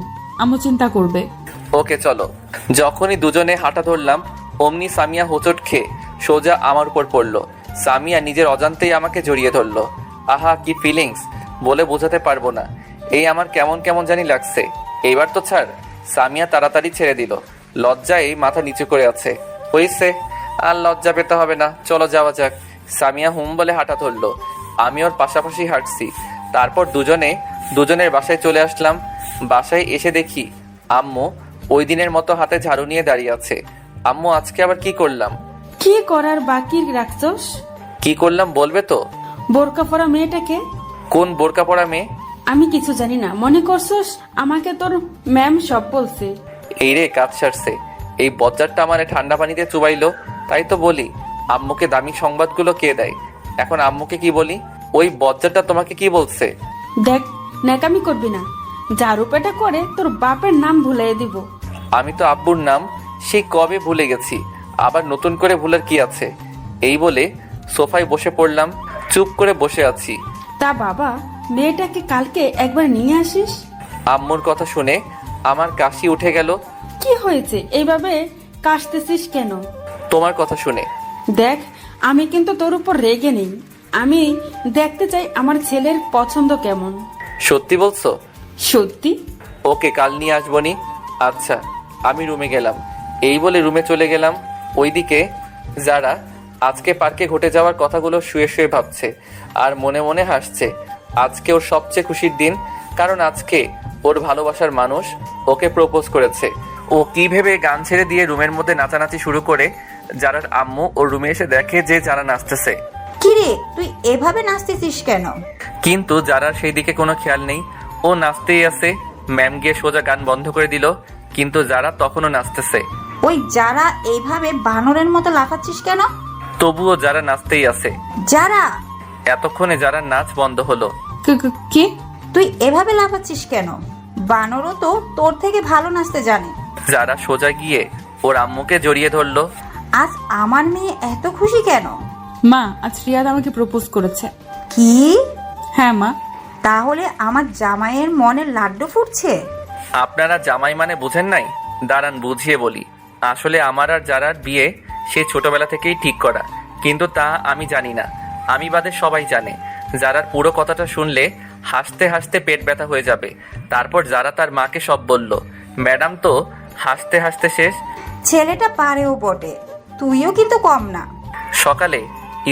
আম্মু চিন্তা করবে। ওকে চলো। যখনই দুজনে হাঁটা ধরলাম অমনি সামিয়া হোঁচট খেয়ে সোজা আমার উপর পড়লো। সামিয়া নিজের অজান্তেই আমাকে জড়িয়ে ধরলো। আহা কি ফিলিংস, বলে বোঝাতে পারবো না। এই আমার কেমন কেমন জানি লাগছে। এইবার তো ছাড়। সামিয়া তাড়াতাড়ি ছেড়ে দিল। লজ্জায় মাথা নিচু করে আছে। হইছে, আর লজ্জা পেতে হবে না, চলো যাওয়া যাক। সামিয়া হুম বলে হাঁটা ধরলো। আমি ওর পাশাপাশি হাঁটছি। তারপর দুজনের বাসায় চলে আসলাম। বাসায় এসে দেখি আম্মু ওই দিনের মতো হাতে ঝাড়ু নিয়ে দাঁড়িয়ে আছে। আম্মু, আজকে আবার কি করলাম? কি করার বাকি রাখছস? কি করলাম বলবে তো? বোরকা পরা মেয়েটাকে? কোন বোরকা পরা মেয়ে? আমি কিছু জানি না, মনে করছস আমাকে তোর ম্যাম সব বলছে? এই রে, কাজ সারছে। এই বজ্জারটা আমারে ঠান্ডা পানিতে চুবাইলো। তাই তো বলি আম্মুকে দামি সংবাদগুলো কে দেয়। এখন আম্মুকে কি বলি? ওই বজ্জারটা তোমাকে কি বলছে? দেখ, ন্যাকামি করবি না। যা রূপেটা করে তোর বাপের নাম ভুলাই দিব। আমি তো আব্বুর নাম সেই কবে ভুলে গেছি, আবার নতুন করে ভুলার কি আছে? এই বলে সোফায় বসে পড়লাম। চুপ করে বসে আছি। তা বাবা, মেয়েটাকে কালকে একবার নিয়ে আসিস। আম্মুর কথা শুনে আমার কাশি উঠে গেল। কি হয়েছে এইভাবে কাশতেছিস কেন? তোমার কথা শুনে। দেখ, আমি কিন্তু তোর উপর রেগে নেই। আমি দেখতে চাই আমার ছেলের পছন্দ কেমন। সত্যি বলছো? সত্যি। ওকে, কাল নিয়ে আসবনি। আচ্ছা, আমি রুমে গেলাম। এই বলে রুমে চলে গেলাম। ওইদিকে যারা আজকে পার্কে ঘটে যাওয়ার কথাগুলো শুয়ে শুয়ে ভাবছে আর মনে মনে হাসছে। আজকে ওর সবচেয়ে খুশির দিন, কারণ আজকে ওর ভালোবাসার মানুষ ওকে প্রপোজ করেছে। ও কি ভেবে গান ছেড়ে দিয়ে রুমের মধ্যে নাচানাচি শুরু করে। যারার আম্মু ওর রুমে এসে দেখে যে যারা নাচতেছে। কিরে, তুই এভাবে নাচতেছিস কেন? কিন্তু যারার সেই দিকে কোনো খেয়াল নেই। ও নাচতেই আছে। ম্যাম গিয়ে সোজা গান বন্ধ করে দিল, কিন্তু যারা তখনও নাচতেছে। ওই যারা এইভাবে বানরের মতো লাফাচ্ছিস কেন? তবুও যারা নাচতেই আছে। যারা, এতক্ষণে যারা নাচ বন্ধ হলো। কে? তুই এভাবে লাফাচ্ছিস কেন? বানরও তো তোর থেকে ভালো নাচতে জানে। যারা সোজা গিয়ে ওর আম্মুকে জড়িয়ে ধরলো। আজ আমার মেয়ে এত খুশি কেন? মা, আজ রিয়াদ আমাকে প্রপোজ করেছে। কি? হ্যাঁ মা। তাহলে আমার জামাইয়ের মনে লাড্ডু ফুটছে? আপনারা জামাই মানে বুঝেন নাই? দাঁড়ান বুঝিয়ে বলি। আসলে আমার আর যারার বিয়ে সেই ছোটবেলা থেকেই ঠিক করা, কিন্তু তা আমি জানি না। আমি বাদে সবাই জানে। যারার পুরো কথাটা শুনলে হাসতে হাসতে পেট ব্যথা হয়ে যাবে। তারপর যারা তার মাকে সব বলল। ম্যাডাম তো হাসতে হাসতে শেষ। ছেলেটা পারেও বটে, তুইও কিন্তু কম না। সকালে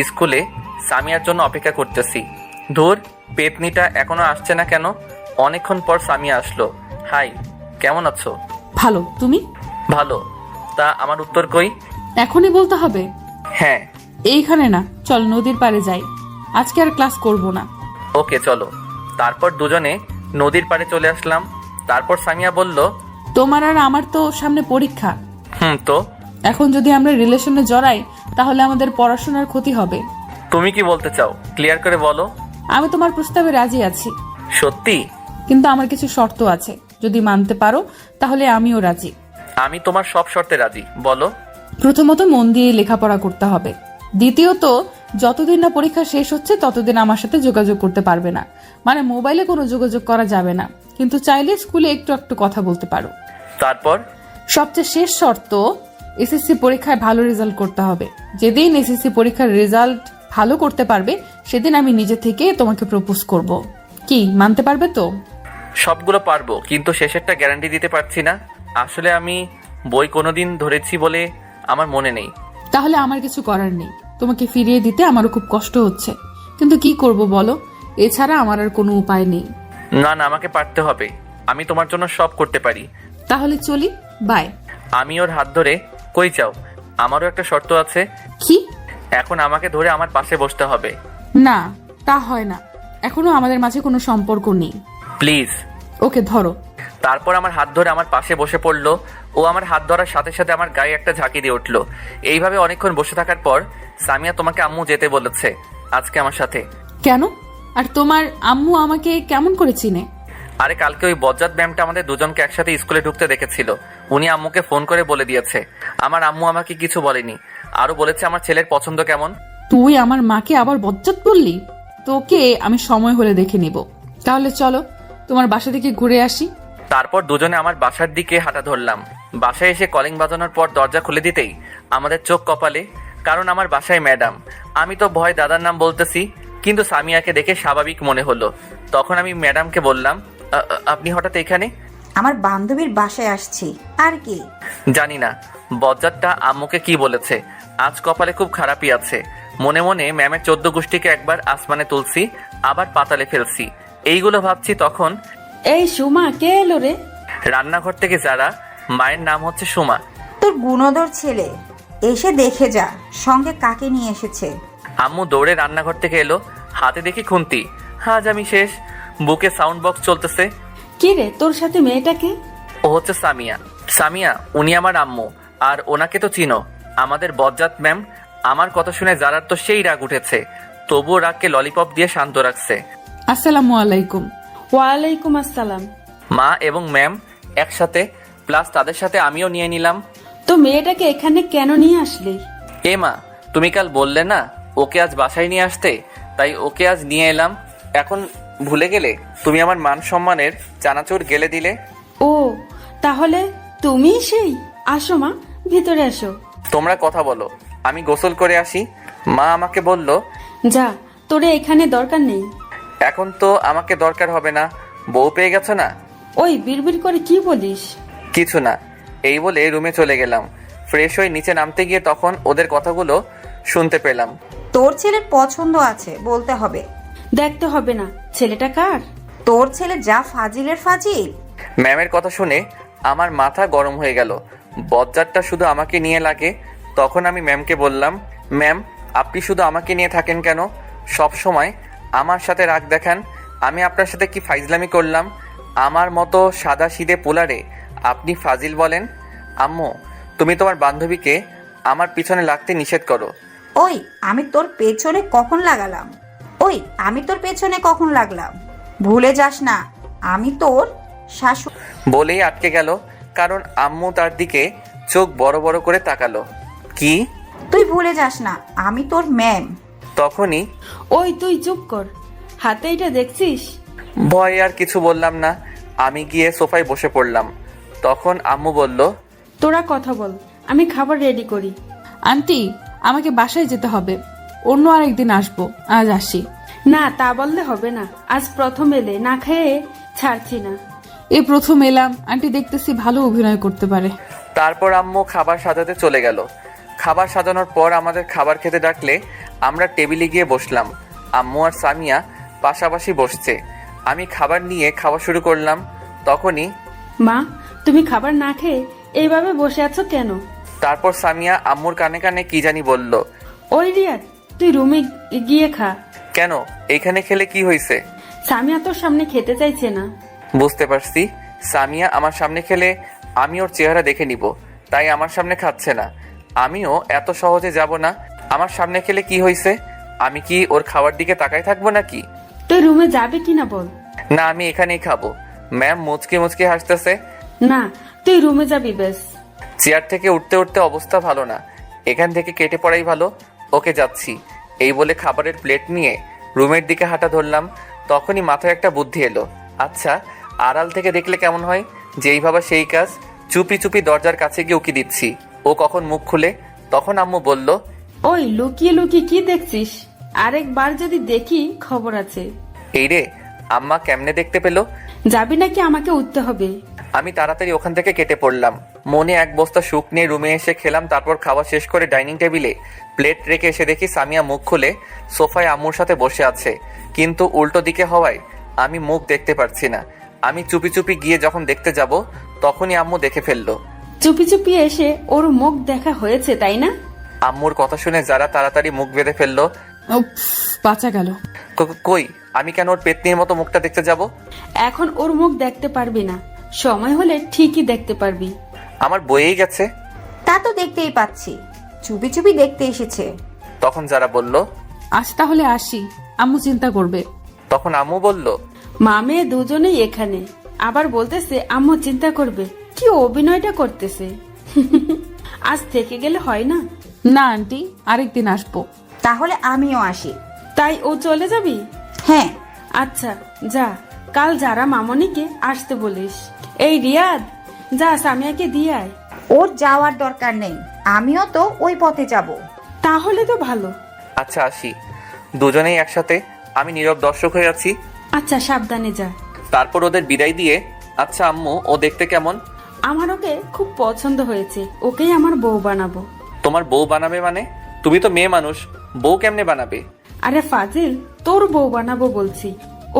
স্কুলে সামিয়ার জন্য অপেক্ষা করতেছি। ধুর, পেতনিটা এখনো আসছে না কেন? অনেকক্ষণ পর সামিয়া আসলো। হাই, কেমন আছো? ভালো, তুমি? ভালো। তা আমার উত্তর কই? এখনই বলতে হবে? হ্যাঁ। এইখানে না, চল নদীর পাড়ে যাই। আজকে আর ক্লাস করব না। ওকে, চলো। তারপর দুজনে নদীর পাড়ে চলে আসলাম। তারপর সামিয়া বলল, তোমার আর আমার তো সামনে পরীক্ষা। তো এখন যদি আমরা রিলেশনে জড়াই তাহলে আমাদের পড়াশোনার ক্ষতি হবে। তুমি কি বলতে চাও? ক্লিয়ার করে বলো। আমি তোমার প্রস্তাবে রাজি আছি, সত্যি? কিন্তু আমার কিছু শর্ত আছে। যদি মানতে পারো তাহলে আমিও রাজি। আমি তোমার সব শর্তে রাজি, বলো। প্রথমত, মন দিয়ে লেখাপড়া করতে হবে। দ্বিতীয়ত, যতদিন না পরীক্ষা শেষ হচ্ছে ততদিন আমার সাথে যোগাযোগ করতে পারবে না। মানে মোবাইলে কোনো যোগাযোগ করা যাবে না, কিন্তু চাইলে স্কুলে একটু একটু কথা বলতে পারো। তারপর? সবচেয়ে শেষ শর্ত, এসএসসি পরীক্ষায় ভালো রেজাল্ট করতে হবে। যেদিন এসএসসি পরীক্ষার রেজাল্ট ভালো করতে পারবে সেদিন আমি নিজে থেকে তোমাকে প্রপোজ করব। কি, মানতে পারবে তো? সবগুলো পারবো, কিন্তু শেষেরটা গ্যারান্টি দিতে পারছি না। আসলে আমি বই কোনোদিন ধরেছি বলে আমার মনে নেই। তাহলে আমার কিছু করার নেই। তোমাকে ফিরিয়ে দিতে আমারও খুব কষ্ট হচ্ছে, কিন্তু কি করব বলো? এছাড়া আমার আর কোনো উপায় নেই। না না, আমাকে পারতে হবে। আমি তোমার জন্য সব করতে পারি। তাহলে চলি, বাই। আমি ওর হাত ধরে, কই যাও? আমারও একটা শর্ত আছে। কি? এখন আমাকে ধরে আমার পাশে বসতে হবে। না, তা হয় না। এখনো আমাদের মাঝে কোনো সম্পর্ক নেই। প্লিজ। ওকে, ধরো। তারপর আমার হাত ধরে আমার পাশে বসে পড়লো। ও আমার হাত ধরার সাথে সাথে আমার গায়ে একটা ঝাঁকি দিয়ে উঠলো। এইভাবে অনেকক্ষণ বসে থাকার পর সামিয়া তোমাকে আম্মু যেতে বলেছে আজকে আমার সাথে। কেন? আর তোমার আম্মু আমাকে কেমন করে চিনে? আরে কালকে ওই বজ্জাত ম্যামটা আমাদের দুজনকে একসাথে স্কুলে ঢুকতে দেখেছিল। উনি আম্মুকে ফোন করে বলে দিয়েছে। আমার আম্মু আমাকে কিছু বলেনি, আরো বলেছে আমার ছেলের পছন্দ কেমন। তুই আমার মাকে আবার বজ্জাত বললি? তোকে আমি সময় হলে দেখে নিব। তাহলে চলো তোমার বাসা থেকে ঘুরে আসি। তারপর দুজনে আমার বাসার দিকে হাঁটা ধরলাম। বাসায় এসে কলিং বাজানোর পর দরজা খুলে দিতেই আমাদের চোখ কপালে, কারণ আমার বাসায় ম্যাডাম। আমি তো ভয় দাদার নাম বলতেছি, কিন্তু সামিয়াকে দেখে স্বাভাবিক মনে হলো। তখন আমি ম্যাডামকে বললাম, আপনি হঠাৎ এখানে? আমার বান্ধবীর বাসায় আসছি, আর কি। জানি না বজ্জাতটা আম্মুকে কি বলেছে। আজ কপালে খুব খারাপই আছে। মনে মনে ম্যামের 14 গোষ্ঠীকে একবার আসমানে তুলছি, আবার পাতালে ফেলছি, এইগুলো ভাবছি। তখন এই সুমা, কে এলো রে? রান্নাঘর থেকে যারা, মায়ের নাম হচ্ছে সুমা। তোর গুণধর ছেলে, এসে দেখে যা সঙ্গে কাকে নিয়ে এসেছে। আম্মু দৌড়ে রান্নাঘর থেকে এলো, হাতে দেখি খুন্তি। আজ আমি শেষ। বুকে সাউন্ড বক্স চলতেছে। কি রে, তোর সাথে মেয়েটাকে? ও হচ্ছে সামিয়া। সামিয়া, উনি আমার আম্মু। আর ওনাকে তো চিনো, আমাদের বজ্জাত ম্যাম। আমার কথা শুনে যারার তো সেই রাগ উঠেছে, তবুও রাগকে ললিপপ দিয়ে শান্ত রাখছে। আসসালামু আলাইকুম। ওয়ালাইকুম আসসালাম। মা এবং ম্যাম একসাথে, প্লাস তাদের সাথে আমিও নিয়ে নিলাম। তো মেয়েটাকে এখানে কেন নিয়ে আসলি? এ মা, তুমি কাল বললে না ওকে আজ বাসায় নিয়ে আসতে, তাই ওকে আজ নিয়ে এলাম। এখন ভুলে গেলে? তুমি আমার মান সম্মানের চানাচুর গেলে দিলে। ও, তাহলে তুমি সেই? আসো মা, ভিতরে আসো। তোমরা কথা বলো, আমি গোসল করে আসি। মা আমাকে বলল, যা, তোরে এখানে দরকার নেই। এখন তো আমাকে দরকার হবে না, বউ পেয়ে গেছো না। ওই বিড়বিড় করে কি বলিস? কিছু না, এই বলে রুমে চলে গেলাম। ফ্রেশ হয়ে নিচে নামতে গিয়ে তখন ওদের কথাগুলো শুনতে পেলাম। তোর ছেলের পছন্দ আছে বলতে হবে। দেখতে হবে না, ছেলেটা কার? তোর ছেলে যা ফাজিলের ফাজিল। ম্যামের কথা শুনে আমার মাথা গরম হয়ে গেল। বজ্জাতটা শুধু আমাকে নিয়ে লাগে। তখন আমি ম্যামকে বললাম, ম্যাম আপনি শুধু আমাকে নিয়ে থাকেন কেন? সব সময় আমার সাথে রাগ দেখান। আমি আপনার সাথে কি ফাইজলামি করলাম? আমার মতো সাদা সিধে পোলারে আপনি ফাজিল বলেন? আম্মু, তুমি তোমার বান্ধবীকে আমার পিছনে লাগতে নিষেধ করো। ওই আমি তোর পেছনে কখন লাগালাম? ভুলে যাস না আমি তোর শাশুড়ি। বলেই আটকে গেল, কারণ আম্মু তার দিকে চোখ বড় বড় করে তাকালো। কি? তুই ভুলে যাস না আমি তোর ম্যাম। তখনই ওই তুই চুপ কর, হাতে এটা দেখছিস? ভয়ে আর কিছু বললাম না। আমি গিয়ে সোফায় বসে পড়লাম। তখন আম্মু বলল, তোরা কথা বল, আমি খাবার রেডি করি। আন্টি, আমাকে বাসায় যেতে হবে, অন্য আরেকদিন আসবো, আজ আসি। না, তা বললে হবে না। আজ প্রথম এলে, না খেয়ে ছাড়ছি না। এই প্রথম এলাম, আন্টি দেখতেছি ভালো অভিনয় করতে পারে। তারপর আম্মু খাবার সাজাতে চলে গেল। খাবার সাজানোর পর আমাদের খাবার খেতে ডাকলে আমরা টেবিলে গিয়ে বসলাম। আম্মু আর সামিয়া পাশাপাশি বসছে। আমি খাবার নিয়ে খাওয়া শুরু করলাম। তখনই মা, তুমি খাবার না খেয়ে এইভাবে বসে আছো কেন? তারপর সামিয়া আম্মুর কানে কানে কি জানি বলল। ওই রিয়াদ, তুই রুমে গিয়ে খা। কেন, এইখানে খেলে কি হয়েছে? সামিয়া তোর সামনে খেতে চাইছে না। বুঝতে পারছি, সামিয়া আমার সামনে খেলে আমি ওর চেহারা দেখে নিব, তাই আমার সামনে খাচ্ছে না। আমিও এত সহজে যাব না। আমার সামনে খেলে কি হয়েছে? আমি কি ওর খাওয়ার দিকে তাকাই থাকবো নাকি? তুই রুমে যাবে কিনা বল। না, আমি এখানেই খাবো। ম্যাম মুচকে মুচকে হাসতেছে। না, তুই রুমে যাবি বেশ। চেয়ার থেকে উঠতে উঠতে অবস্থা ভালো না, এখান থেকে কেটে পড়াই ভালো। ওকে, যাচ্ছি। এই বলে খাবারের প্লেট নিয়ে রুমের দিকে হাঁটা ধরলাম। তখনই মাথায় একটা বুদ্ধি এলো। আচ্ছা, আড়াল থেকে দেখলে কেমন হয়? যেই ভাবা সেই কাজ। চুপি চুপি দরজার কাছে গিয়ে উকি দিচ্ছি, ও কখন মুখ খুলে। তখন আম্মু বলল, ওই লুকিয়ে লুকিয়ে কি দেখছিস? আরেকবার যদি দেখি খবর আছে। এই রে, আম্মা কেমনে দেখতে পেলো? যাবি নাকি আমাকে উঠতে হবে? আমি তাড়াতাড়ি ওখান থেকে কেটে পড়লাম। মনে এক বস্তা সুখ নিয়ে রুমে এসে খেলাম। তারপর খাওয়া শেষ করে ডাইনিং টেবিলে প্লেট রেখে এসে দেখি সামিয়া মুখ খুলে সোফায় আম্মুর সাথে বসে আছে, কিন্তু উল্টো দিকে হওয়ায় আমি মুখ দেখতে পারছি না। আমি চুপি চুপি গিয়ে যখন দেখতে যাব, তখনই আম্মু দেখে ফেললো। চুপি চুপি এসে ওর মুখ দেখা হয়েছে, তাই না? আম্মুর কথা শুনে যারা তাড়াতাড়ি মুখ বেঁধে ফেললো। উফ, বাঁচা গেল। কই, আমি কেন ওর পেতনির মতো মুখটা দেখতে যাব? এখন ওর মুখ দেখতে পারবি না, সময় হলে ঠিকই দেখতে পারবি। আমার বইয়েই গেছে। তা তো দেখতেই পাচ্ছি, চুপি চুপি দেখতে এসেছে। তখন যারা বলল, আজ তাহলে আসি, আম্মু চিন্তা করবে। তখন আম্মু বলল, মা মেয়ে দুজনেই এখানে, আবার বলতেছে আম্মু চিন্তা করবে। কি অভিনয়টা করতেছে। আজ থেকে গেলে হয় না? না আন্টি, আরেকদিন আসবো। তাহলে আমিও আসি। তাই ও চলে যাবি? হ্যাঁ। আচ্ছা যা, কাল যারা মামনিকে আসতে বলিস। এই রিয়াদ, যা সামিয়াকে দিয়ে আয়। ওর যাওয়ার দরকার নেই, আমিও তো ওই পথে যাব। তাহলে তো ভালো। আচ্ছা আসি। দুজনেই একসাথে। আমি নীরব দর্শক হয়ে আছি। আচ্ছা, সাবধানে যা। তারপর ওদের বিদায় দিয়ে, আচ্ছা আম্মু, ও দেখতে কেমন? আমার ওকে খুব পছন্দ হয়েছে, ওকেই আমার বউ বানাবো। তোমার বউ বানাবে মানে? তুমি তো মেয়ে মানুষ, বউ কেমনে বানাবে? আরে ফাজিল, তোর বউ বানাবো বলছি,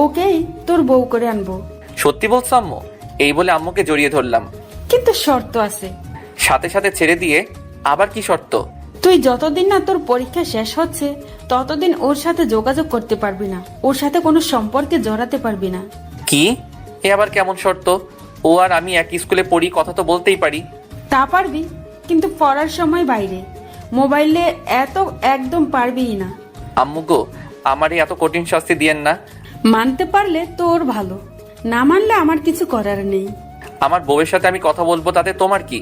ওকেই তোর বউ করে আনবো। সত্যি বলছো আম্মু? এই বলে আম্মুকে জড়িয়ে ধরলাম। কিন্তু শর্ত আছে। সাথে সাথে ছেড়ে দিয়ে আবার কি শর্ত? তুই যতদিন না তোর পরীক্ষা শেষ হচ্ছে ততদিন ওর সাথে যোগাযোগ করতে পারবি না, ওর সাথে কোনো সম্পর্কে জড়াতে পারবি না। কি? এ আবার কেমন শর্ত? ও আর আমি একই স্কুলে পড়ি, কথা তো বলতেই পারি। তা পারবি, কিন্তু পড়ার সময় বাইরে, মোবাইলে এত একদম পারবিই না। আম্মু গো, আমারই এত কঠিন শাস্তি দিয়েন না। মানতে পারলে তোর ভালো, না মানলে আমার কিছু করার নেই। আমার বউয়ের সাথে আমি কথা বলবো, তাতে তোমার কি?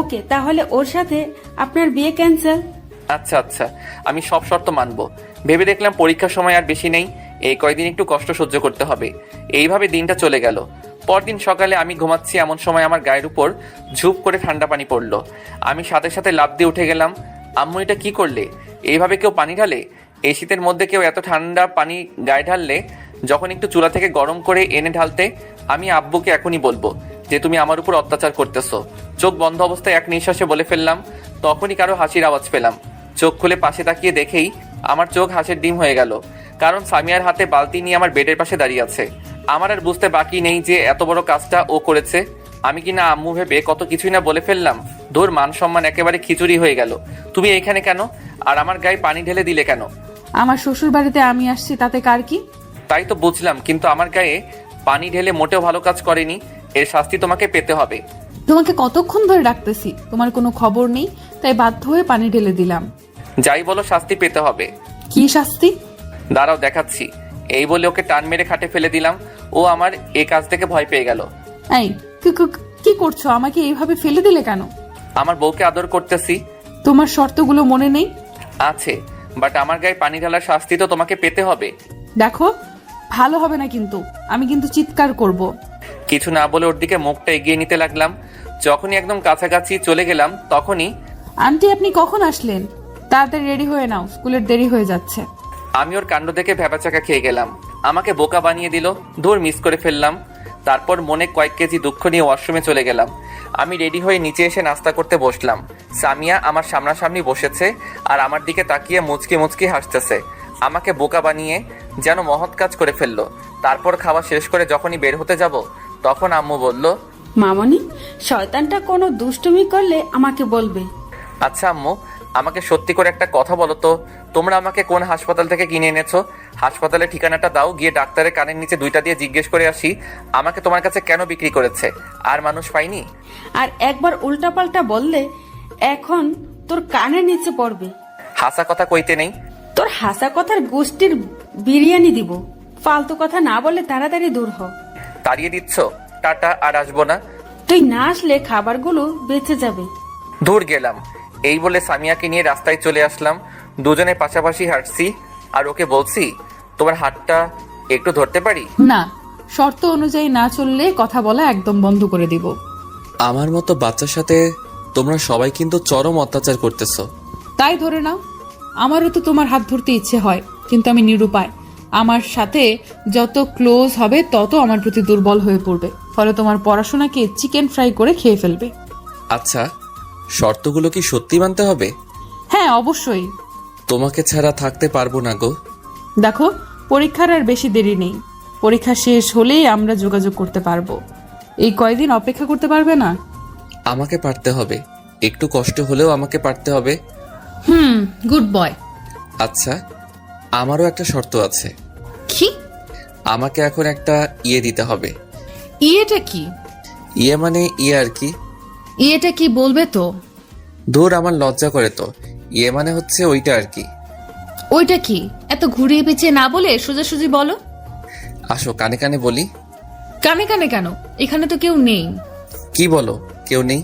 ওকে, তাহলে ওর সাথে আপনার বিয়ে ক্যান্সেল। আচ্ছা আচ্ছা, আমি সব শর্ত মানবো। ভেবে দেখলাম পরীক্ষার সময় আর বেশি নেই, এই কয়দিন একটু কষ্ট সহ্য করতে হবে। এইভাবে দিনটা চলে গেল। পরদিন সকালে আমি ঘুমাচ্ছি, এমন সময় আমার গায়ের উপর ঝুপ করে ঠান্ডা পানি পড়লো। আমি সাথে সাথে লাফ দিয়ে উঠে গেলাম। আম্মু, এটা কি করলে? এইভাবে কেউ পানি ঢালে? এই শীতের মধ্যে কেউ এত ঠান্ডা পানি গায়ে ঢাললে? যখন একটু চুলা থেকে গরম করে এনে ঢালতে। আমি আব্বুকে এখনই বলবো যে তুমি আমার উপর অত্যাচার করতেছো। চোখ বন্ধ অবস্থায় এক নিঃশ্বাসে বলে ফেললাম। তখনই কারো হাসির আওয়াজ পেলাম। চোখ খুলে পাশে তাকিয়ে দেখেই আমার চোখ হাসির ডিম হয়ে গেল, কারণ সামিয়ার হাতে বালতি নিয়ে আমার বেডের পাশে দাঁড়িয়ে আছে। আমার আর বুঝতে বাকি নেই যে এত বড় কাজটা ও করেছে। আমি কিনা আম্মু ভেবে কত কিছুই না বলে ফেললাম। ধুর, মান সম্মান একেবারে খিচুড়ি হয়ে গেল। তুমি এইখানে কেন? আর আমার গায়ে পানি ঢেলে দিলে কেন? আমার শ্বশুর বাড়িতে আমি আসছি, তাতে কার কি? তাই তো বুঝলাম, কিন্তু আমার গায়ে পানি ঢেলে মোটেও ভালো কাজ করেনি। এর শাস্তি তোমাকে পেতে হবে। তোমাকে কতক্ষণ ধরে ডাকতেছি, তোমার কোনো খবর নেই, তাই বাধ্য হয়ে পানি ঢেলে দিলাম। যাই বলো, শাস্তি পেতে হবে। কি শাস্তি? দাঁড়াও, দেখাচ্ছি। এই বলে ওকে টান মেরে খাটে ফেলে দিলাম। ও আমার এই কাজ থেকে ভয় পেয়ে গেল। এই কি করছো? আমাকে এইভাবে ফেলে দিলে কেন? আমার বউকে আদর করতেছি। তোমার শর্তগুলো মনে নেই? আছে, বাট আমার গায়ে পানি ঢালার শাস্তি তো তোমাকে পেতে হবে। দেখো, ভালো হবে না কিন্তু, আমি কিন্তু চিৎকার করব। কিছু না বলে ওর দিকে মুখটা এগিয়ে নিতে লাগলাম। যখনই একদম কাছাকাছি চলে গেলাম তখনই আন্টি, আপনি কখন আসলেন? তাড়াতাড়ি রেডি হয়ে নাও, স্কুলের দেরি হয়ে যাচ্ছে। আমি ওর কাণ্ড দেখে ভ্যাবাচাকা খেয়ে গেলাম। আমাকে বোকা বানিয়ে দিল। দূর, মিস করে ফেললাম। তারপর মনে কয়েক কেজি দুঃখ নিয়ে ওয়াশরুমে চলে গেলাম। আমি রেডি হয়ে নিচে এসে নাস্তা করতে বসলাম। সামিয়া আমার সামনাসামনি বসেছে আর আমার দিকে তাকিয়ে মুচকি মুচকি হাসতেছে। আমাকে বোকা বানিয়ে যেন মহৎ কাজ করে ফেললো। তারপর খাওয়া শেষ করে যখনই বের হতে যাব তখন আম্মু বলল, মামনি, শয়তানটা কোনো দুষ্টুমি করলে আমাকে বলবে। আচ্ছা আম্মু, আমাকে সত্যি করে একটা কথা বলো তো, তোমরা আমাকে কোন হাসপাতাল থেকে কিনে এনেছো? হাসপাতালের ঠিকানাটা দাও, গিয়ে ডাক্তারের কানের নিচে দুইটা দিয়ে জিজ্ঞেস করে আসি আমাকে তোমার কাছে কেন বিক্রি করেছে। আর মানুষ পাইনি। আর একবার উল্টাপাল্টা বললে এখন তোর কানের নিচে পড়বে। হাসা কথা কইতে নেই। তোর হাসা কথার গোষ্ঠীর বিরিয়ানি দিব। ফালতু কথা না বলে তাড়াতাড়ি দূর হ। তাড়িয়ে দিচ্ছ? টাটা, আর আসবো না। তুই না আসলে খাবারগুলো বেঁচে যাবে। দূর গেলাম। এই বলে সামিয়াকে নিয়ে রাস্তায় চলে আসলাম। দুজনে পাশাপাশি হাঁটছি আর ওকে বলছি, তোমার হাতটা একটু ধরতে পারি? না, শর্ত অনুযায়ী না চললে কথা বলা একদম বন্ধ করে দিব। আমার মতো বাচ্চার সাথে তোমরা সবাই কিন্তু চরম অত্যাচার করতেছো। তাই ধরে নাও, আমারও তো তোমার হাত ধরতে ইচ্ছে হয়, কিন্তু আমি নিরুপায়। আমার সাথে যত ক্লোজ হবে তত আমার প্রতি দুর্বল হয়ে পড়বে, ফলে তোমার পড়াশোনাকে চিকেন ফ্রাই করে খেয়ে ফেলবে। আচ্ছা, শর্তগুলো কি সত্যি মানতে হবে? হ্যাঁ, অবশ্যই। তোমাকে ছাড়া থাকতে পারবো না গো। দেখো, পরীক্ষার আর বেশি দেরি নেই। পরীক্ষা শেষ হলেই আমরা যোগাযোগ করতে পারবো। এই কয়দিন অপেক্ষা করতে পারবে না? আমাকে পারতে হবে, একটু কষ্ট হলেও আমাকে পারতে হবে। Good boy. আচ্ছা, আমারও একটা শর্ত আছে। কি? আমাকে এখন একটা ইয়ে দিতে হবে। ইয়েটা কি? ইয়ে মানে ইয়ে আর কি। ইয়েটা কি বলবে তো? ধুর, আমার লজ্জা করে তো। ইয়ে মানে হচ্ছে ওইটা আর কি। ওইটা কি? এত ঘুরিয়ে পেঁচিয়ে না বলে সোজাসুজি বলো। আসো, কানে কানে বলি। কানে কানে কেন? এখানে তো কেউ নেই। কি বলো, কেউ নেই?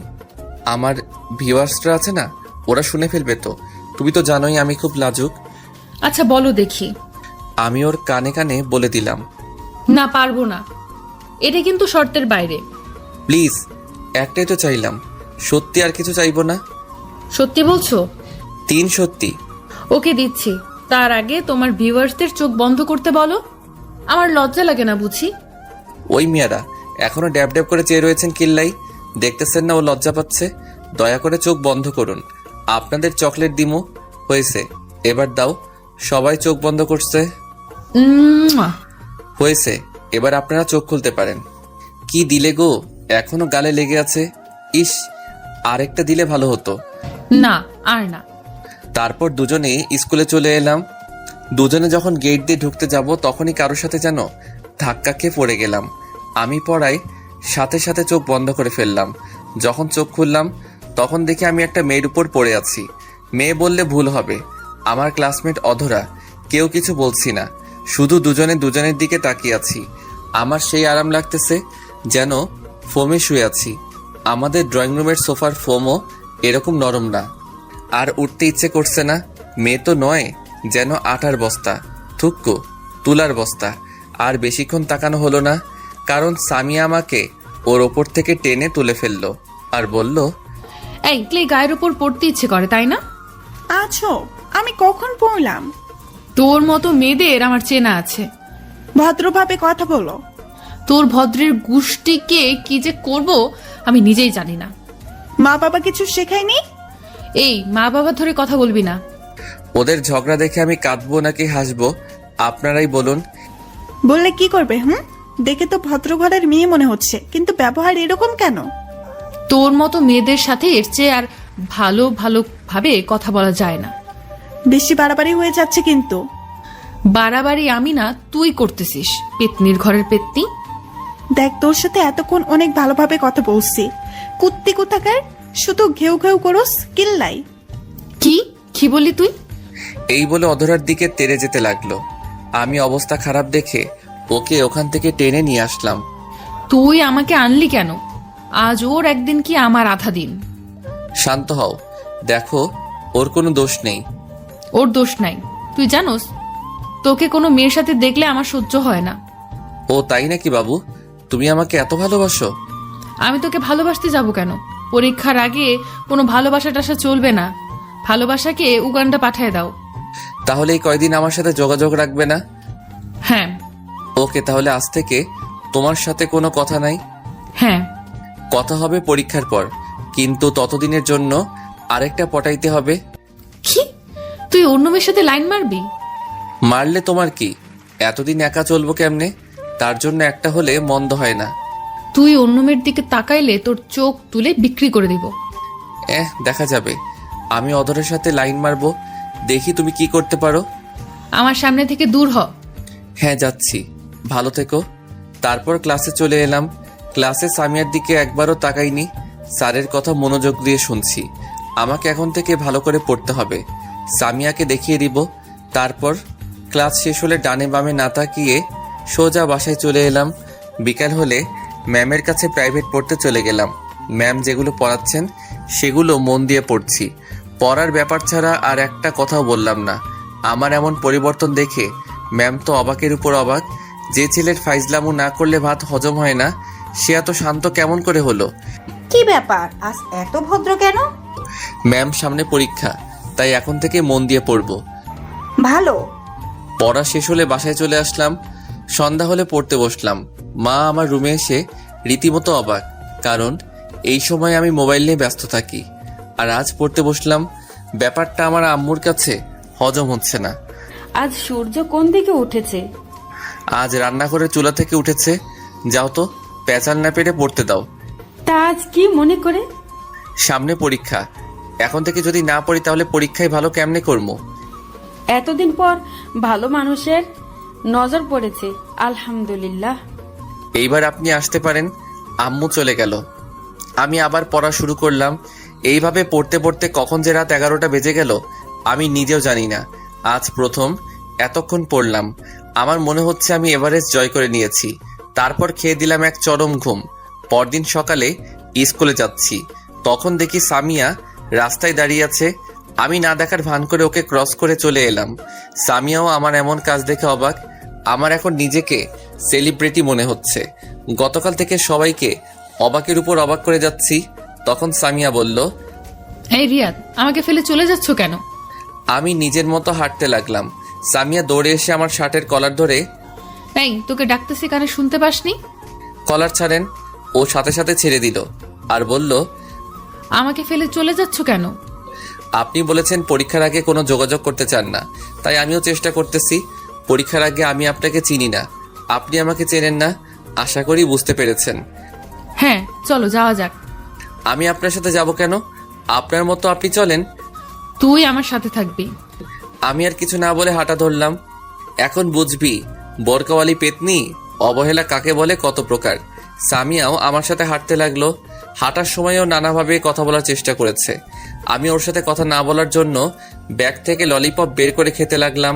আমার ভিউয়ার্সরা আছে না, ওরা শুনে ফেলবে তো। তুমি তো জানোই আমি খুব লাজুক। আচ্ছা বলো দেখি। আমি ওর কানে কানে বলে দিলাম। না, পারবো না, এটা কিন্তু শর্তের বাইরে। প্লিজ, একটাই তো চাইলাম, সত্যি আর কিছু চাইবো না। সত্যি বলছো? 3 সত্যি। ওকে, দিচ্ছি। তার আগে তোমার ভিউয়ার্সদের চোখ বন্ধ করতে বলো। আমার লজ্জা লাগে না বুঝি? ওই মেয়েরা এখনো ড্যাব ড্যাব করে চেয়ে রয়েছেন কিল্লাই, দেখতেছেন না ও লজ্জা পাচ্ছে? দয়া করে চোখ বন্ধ করুন, আপনাদের চকলেট দিমো। হয়েছে, এবার দাও। সবাই চোখ বন্ধ করছে। উম্মুয়া। হয়েছে, এবার আপনারা চোখ খুলতে পারেন। কি দিলে গো, এখনো গালে লেগে আছে। ইস, আরেকটা দিলে ভালো হতো। না, আর না। তারপর দুজনে স্কুলে চলে এলাম। দুজনে যখন গেট দিয়ে ঢুকতে যাব তখনই কারোর সাথে যেন ধাক্কা খেয়ে পড়ে গেলাম। আমি পড়ায় সাথে সাথে চোখ বন্ধ করে ফেললাম। যখন চোখ খুললাম তখন দেখি আমি একটা মেয়ের উপর পড়ে আছি। মেয়ে বললে ভুল হবে, আমার ক্লাসমেট অধরা। কেউ কিছু বলছি না, শুধু দুজনে দুজনের দিকে তাকিয়ে আছি। আমার সেই আরাম লাগতেছে যেন ফোমে শুয়ে আছি। আমাদের ড্রয়িং রুমের সোফার ফোমও এরকম নরম না। আর উঠতে ইচ্ছে করছে না। মেয়ে তো নয়, যেন আটার বস্তা, থুক্কু তুলার বস্তা। আর বেশিক্ষণ তাকানো হলো না, কারণ সামিয়া আমাকে ওর ওপর থেকে টেনে তুলে ফেললো আর বলল, এই ক্লে গায়ের উপর পড়তে ইচ্ছে করে তাই না? আছো, আমি কখন পড়লাম? তোর মতো মেয়েদের আমার চেনা আছে। ভদ্রভাবে কথা বলো। তোর ভদ্রের গোষ্ঠীকে কি যে করব আমি নিজেই জানি না। মা বাবা কিছু শেখায়নি? এই মা বাবা ধরে কথা বলবি না। ওদের ঝগড়া দেখে আমি কাঁদবো নাকি হাসবো আপনারাই বলুন। বললে কি করবে? দেখে তো ভদ্র ঘরের মেয়ে মনে হচ্ছে, কিন্তু ব্যবহার এরকম কেন? তোর মতো মেয়েদের সাথে এর চেয়ে আর ভালো ভালো ভাবে কথা বলা যায় না। বেশি বাড়াবাড়ি হয়ে যাচ্ছে কিন্তু। বাড়াবাড়ি আমি না, তুই করতেছিস, পেতনির ঘরের পেতনি। দেখ, তোর সাথে এতক্ষণ অনেক ভালোভাবে কথা বলছি। কুত্তি কোথাকার, শুধু ঘেউ ঘেউ করস কিল্লাই। কি বললি তুই? এই বলে অধরার দিকে তেড়ে যেতে লাগলো। আমি অবস্থা খারাপ দেখে ওকে ওখান থেকে টেনে নিয়ে আসলাম। তুই আমাকে আনলি কেন? আজ ওর একদিন কি আমার আধা দিন। শান্ত হও, দেখো ওর কোনো দোষ নেই। ওর দোষ নাই। তুই জানোস, তোকে কোনো মেয়ের সাথে দেখলে আমার সহ্য হয় না। ও তাই নাকি বাবু? তুমি আমাকে এত ভালোবাসো? আমি তোকে ভালোবাসতে যাব কেন? পরীক্ষার আগে কোনো ভালোবাসা টাসা চলবে না। ভালোবাসাকে উগান্ডা পাঠায় দাও। তাহলে এই কয়দিন আমার সাথে যোগাযোগ রাখবে না? হ্যাঁ। ওকে, তাহলে আজ থেকে তোমার সাথে কোনো কথা নাই। হ্যাঁ। কথা হবে পরীক্ষার পর, কিন্তু ততদিনের জন্য আরেকটা পটাইতে হবে। কি? তুই অন্য মেয়ের সাথে লাইন মারবি? মারলে তোমার কি? এতদিন একা চলবো কেমনে? তার জন্য একটা হলে মন্দ হয় না। তুই অন্য মেয়ের দিকে তাকাইলে তোর চোখ তুলে বিক্রি করে দিব। দেখা যাবে। আমি অধরের সাথে লাইন মারবো, দেখি তুমি কি করতে পারো। আমার সামনে থেকে দূর হ। হ্যাঁ, যাচ্ছি, ভালো থেকো। তারপর ক্লাসে চলে এলাম। ক্লাসে সামিয়ার দিকে একবারও তাকাইনি। স্যারের কথা মনোযোগ দিয়ে শুনছি। আমাকে এখন থেকে ভালো করে পড়তে হবে। সামিয়াকে দেখিয়ে দিব। তারপর ক্লাস শেষ হলে ডানে বামে না তাকিয়ে সোজা বাসায় চলে এলাম। বিকাল হলে ম্যামের কাছে প্রাইভেট পড়তে চলে গেলাম। ম্যাম যেগুলো পড়াচ্ছেন সেগুলো মন দিয়ে পড়ছি। পড়ার ব্যাপার ছাড়া আর একটা কথাও বললাম না। আমার এমন পরিবর্তন দেখে ম্যাম তো অবাকের উপর অবাক। যে ছেলের ফাইজলামু না করলে ভাত হজম হয় না, সে এত শান্ত কেমন করে হলো? কি ব্যাপার, আজ এত ভদ্র কেন? ম্যাম, সামনে পরীক্ষা, তাই এখন থেকে মন দিয়ে পড়বো। ভালো। পড়া শেষ হলে বাসায় চলে আসলাম। সন্ধ্যা হলে পড়তে বসলাম। মা আমার রুমে এসে রীতিমতো অবাক, কারণ এই সময় আমি মোবাইল নিয়ে ব্যস্ত থাকি। আর আজ পড়তে বসলাম। ব্যাপারটা আমার আম্মুর কাছে হজম হচ্ছে না। আজ সূর্য কোন দিকে উঠেছে? আজ রান্নাঘরের চুলা থেকে উঠেছে। যাও তো, পেঁচাল না পেরে পড়তে দাও। তা আজ কি মনে করে? সামনে পরীক্ষা, এখন থেকে যদি না পড়ি তাহলে পরীক্ষায় ভালো কেমনে করবো? এতদিন পর ভালো মানুষের নজর পড়েছে, আলহামদুলিল্লাহ। এইবার আপনি আসতে পারেন। আম্মু চলে গেল। আমি আবার পড়া শুরু করলাম। এইভাবে পড়তে পড়তে কখন যে রাত 11টা বেজে গেল আমি নিজেও জানি না। আজ প্রথম এতক্ষণ পড়লাম। আমার মনে হচ্ছে আমি এভারেস্ট জয় করে নিয়েছি। তারপর খেয়ে দিলাম এক চরম ঘুম। পরদিন সকালে স্কুলে যাচ্ছি, তখন দেখি সামিয়া রাস্তায় দাঁড়িয়ে আছে। আমি না দেখার ভান করে ওকে ক্রস করে চলে এলাম। সামিয়াও আমার এমন কাজ দেখে অবাক। আমার এখন নিজেকে সেলিব্রিটি মনে হচ্ছে। গতকাল থেকে সবাইকে অবাকের উপর অবাক করে যাচ্ছি। তখন সামিয়া বলল, এই রিয়াদ, আমাকে ফেলে চলে যাচ্ছ কেন? আমি নিজের মতো হাঁটতে লাগলাম। সামিয়া দৌড়ে এসে আমার শার্টের কলার ধরে, এই তোকে ডাকতেছি, কানে শুনতে পাসনি? কলার ছাড়েন। ও সাথে সাথে ছেড়ে দিল আর বলল, আমাকে ফেলে চলে যাচ্ছ কেন? আপনি বলেছেন পরীক্ষার আগে কোনো যোগাযোগ করতে চান না, তাই আমিও চেষ্টা করতেছি। পরীক্ষার আগে আমি আপনাকে চিনি না, আপনি আমাকে চেনেন না, আশা করি বুঝতে পেরেছেন। হ্যাঁ, চলো যাওয়া যাক। আমি আপনার সাথে যাব কেন? আপনার মতো আপনি চলেন। তুই আমার সাথে থাকবি। আমি আর কিছু না বলে হাঁটা ধরলাম। এখন বুঝবি বোরকাওয়ালি পেতনি, অবহেলা কাকে বলে, কত প্রকার। সামিয়াও আমার সাথে হাঁটতে লাগলো। হাঁটার সময়ও নানাভাবে কথা বলার চেষ্টা করেছে। আমি ওর সাথে কথা না বলার জন্য ব্যাগ থেকে ললিপপ বের করে খেতে লাগলাম।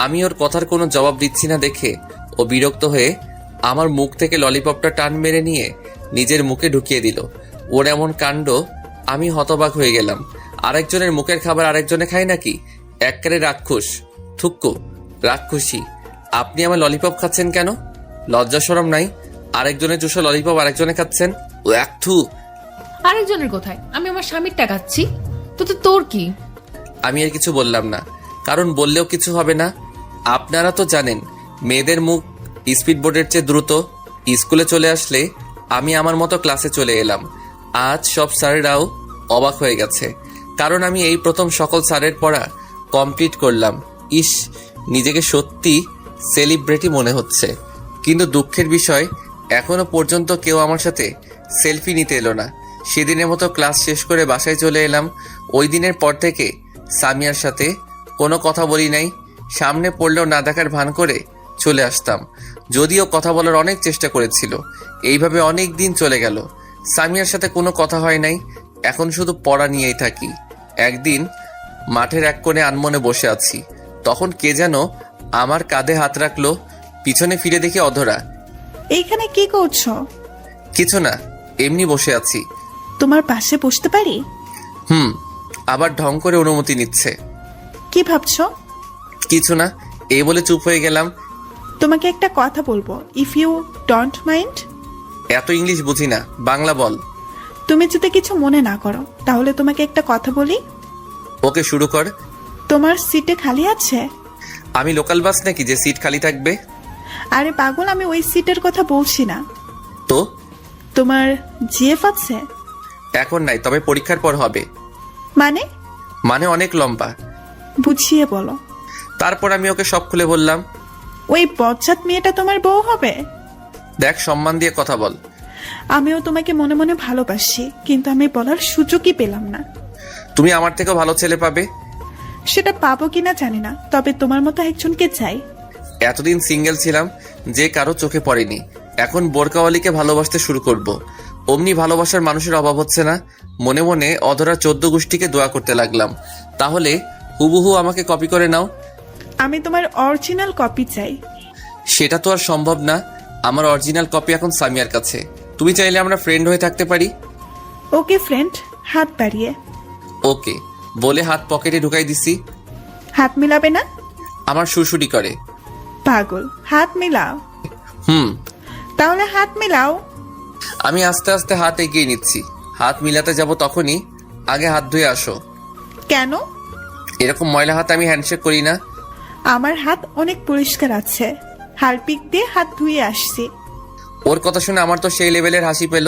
আমি ওর কথার কোনো জবাব দিচ্ছি না দেখে ও বিরক্ত হয়ে আমার মুখ থেকে ললিপপটা টান মেরে নিয়ে নিজের মুখে ঢুকিয়ে দিল। ওর এমন কাণ্ড আমি হতবাক হয়ে গেলাম। আরেকজনের মুখের খাবার আরেকজনে খায় নাকি? এককারে রাক্ষস, থুক্কু, রাক্ষসী। আপনি আমার ললিপপ খাচ্ছেন কেন? লজ্জা শরম নাই? আরেকজনের চুষো ললিপপ আরেকজনে খাচ্ছেন। ও এক থু। আরেকজনের কোথায়? আমি আমার স্বামীর টাকা খাচ্ছি, তো তোর কি? আমি আর কিছু বললাম না, কারণ বললেও কিছু হবে না। আপনারা তো জানেন মেয়েদের মুখ স্পিড বোর্ডের চেয়ে দ্রুত। স্কুলে চলে আসলে আমি আমার মতো ক্লাসে চলে এলাম। আজ সব স্যারেরাও অবাক হয়ে গেছে, কারণ আমি এই প্রথম সকল স্যারের পড়া কমপ্লিট করলাম। ইস, নিজেকে সত্যি সেলিব্রিটি মনে হচ্ছে। কিন্তু দুঃখের বিষয়, এখনো পর্যন্ত কেউ আমার সাথে সেলফি নিতে এলো না। সেদিনের মতো ক্লাস শেষ করে বাসায় চলে এলাম। ওই দিনের পর থেকে সামিয়ার সাথে কোনো কথা বলি নাই। সামনে পড়লেও না দেখার ভান করে চলে আসতাম, যদিও কথা বলার অনেক চেষ্টা করেছিল। এইভাবে অনেক দিন চলে গেল, সামিয়ার সাথে কোনো কথা হয় নাই। এখন শুধু পড়া নিয়েই থাকি। একদিন মাঠের এক কোণে আনমনে বসে আছি, তখন কে যেন আমার কাঁধে হাত রাখলো। পিছনে ফিরে দেখি অধরা। এইখানে কি করছো? কিছু না, এমনি বসে আছি। তোমার পাশে বসতে পারি? আবার ঢং করে অনুমতি নিচ্ছে। কি ভাবছো? কিছু না, এই বলে চুপ হয়ে গেলাম। তোমাকে একটা কথা বলবো, ইফ ইউ ডোন্ট মাইন্ড। এত ইংলিশ বুঝি না, বাংলা বল। তুমি যদি কিছু মনে না করো তাহলে তোমাকে একটা কথা বলি। ওকে, শুরু কর। তোমার সিটে খালি আছে? আমি লোকাল বাস নাকি যে সিট খালি থাকবে? আরে পাগল, আমি ওই সিটের কথা বলছি না। তো তোমার জিএফ আছে? এখন নাই, তবে পরীক্ষার পর হবে। মানে? মানে অনেক লম্বা। বুঝিয়ে বলো। তারপর আমি ওকে সব খুলে বললাম। ওই বজ্জাত মেয়েটা তোমার বউ হবে? দেখ, সম্মান দিয়ে কথা বল। আমিও তোমাকে মনে মনে ভালোবাসি, কিন্তু আমি বলার সুযোগই পেলাম না। তুমি আমার থেকেও ভালো ছেলে পাবে। সেটা পাবো কিনা জানি না, তবে তোমার মতো একজনকে চাই। এতদিন সিঙ্গেল ছিলাম, যে কারো চোখে পড়েনি। এখন বোরকাওয়ালিকে ভালোবাসতে শুরু করব। অমনি ভালোবাসার মানুষের অভাব হচ্ছে না। মনে মনে অধরা 14 গোষ্ঠীকে দোয়া করতে লাগলাম, তাহলে হুবহু আমাকে কপি করে নাও। আমি তোমার অরিজিনাল কপি চাই। সেটা তো আর সম্ভব না। আমার অরিজিনাল কপি এখন সামিয়ার কাছে। তুমি চাইলে আমরা ফ্রেন্ড হয়ে থাকতে পারি। ওকে ফ্রেন্ড, হাত বাড়িয়ে। ওকে বলে হাত পকেটে ঢুকাই দিছি। হাত মিলাবে না? আমার সুরসুরি করে। পাগল, হাত মিলাও। তাহলে হাত মিলাও। আমি আস্তে আস্তে হাত এগিয়ে নিচ্ছি। হাত মিলাতে যাব তখনই আগে হাত ধুয়ে আসো। কেন? এরকম ময়লা হাত আমি হ্যান্ডশেক করি না। আমার হাত অনেক পরিষ্কার আছে, হারপিক দিয়ে হাত ধুয়ে আসছি। ওর কথা শুনে আমার তো সেই লেভেলের হাসি পেল।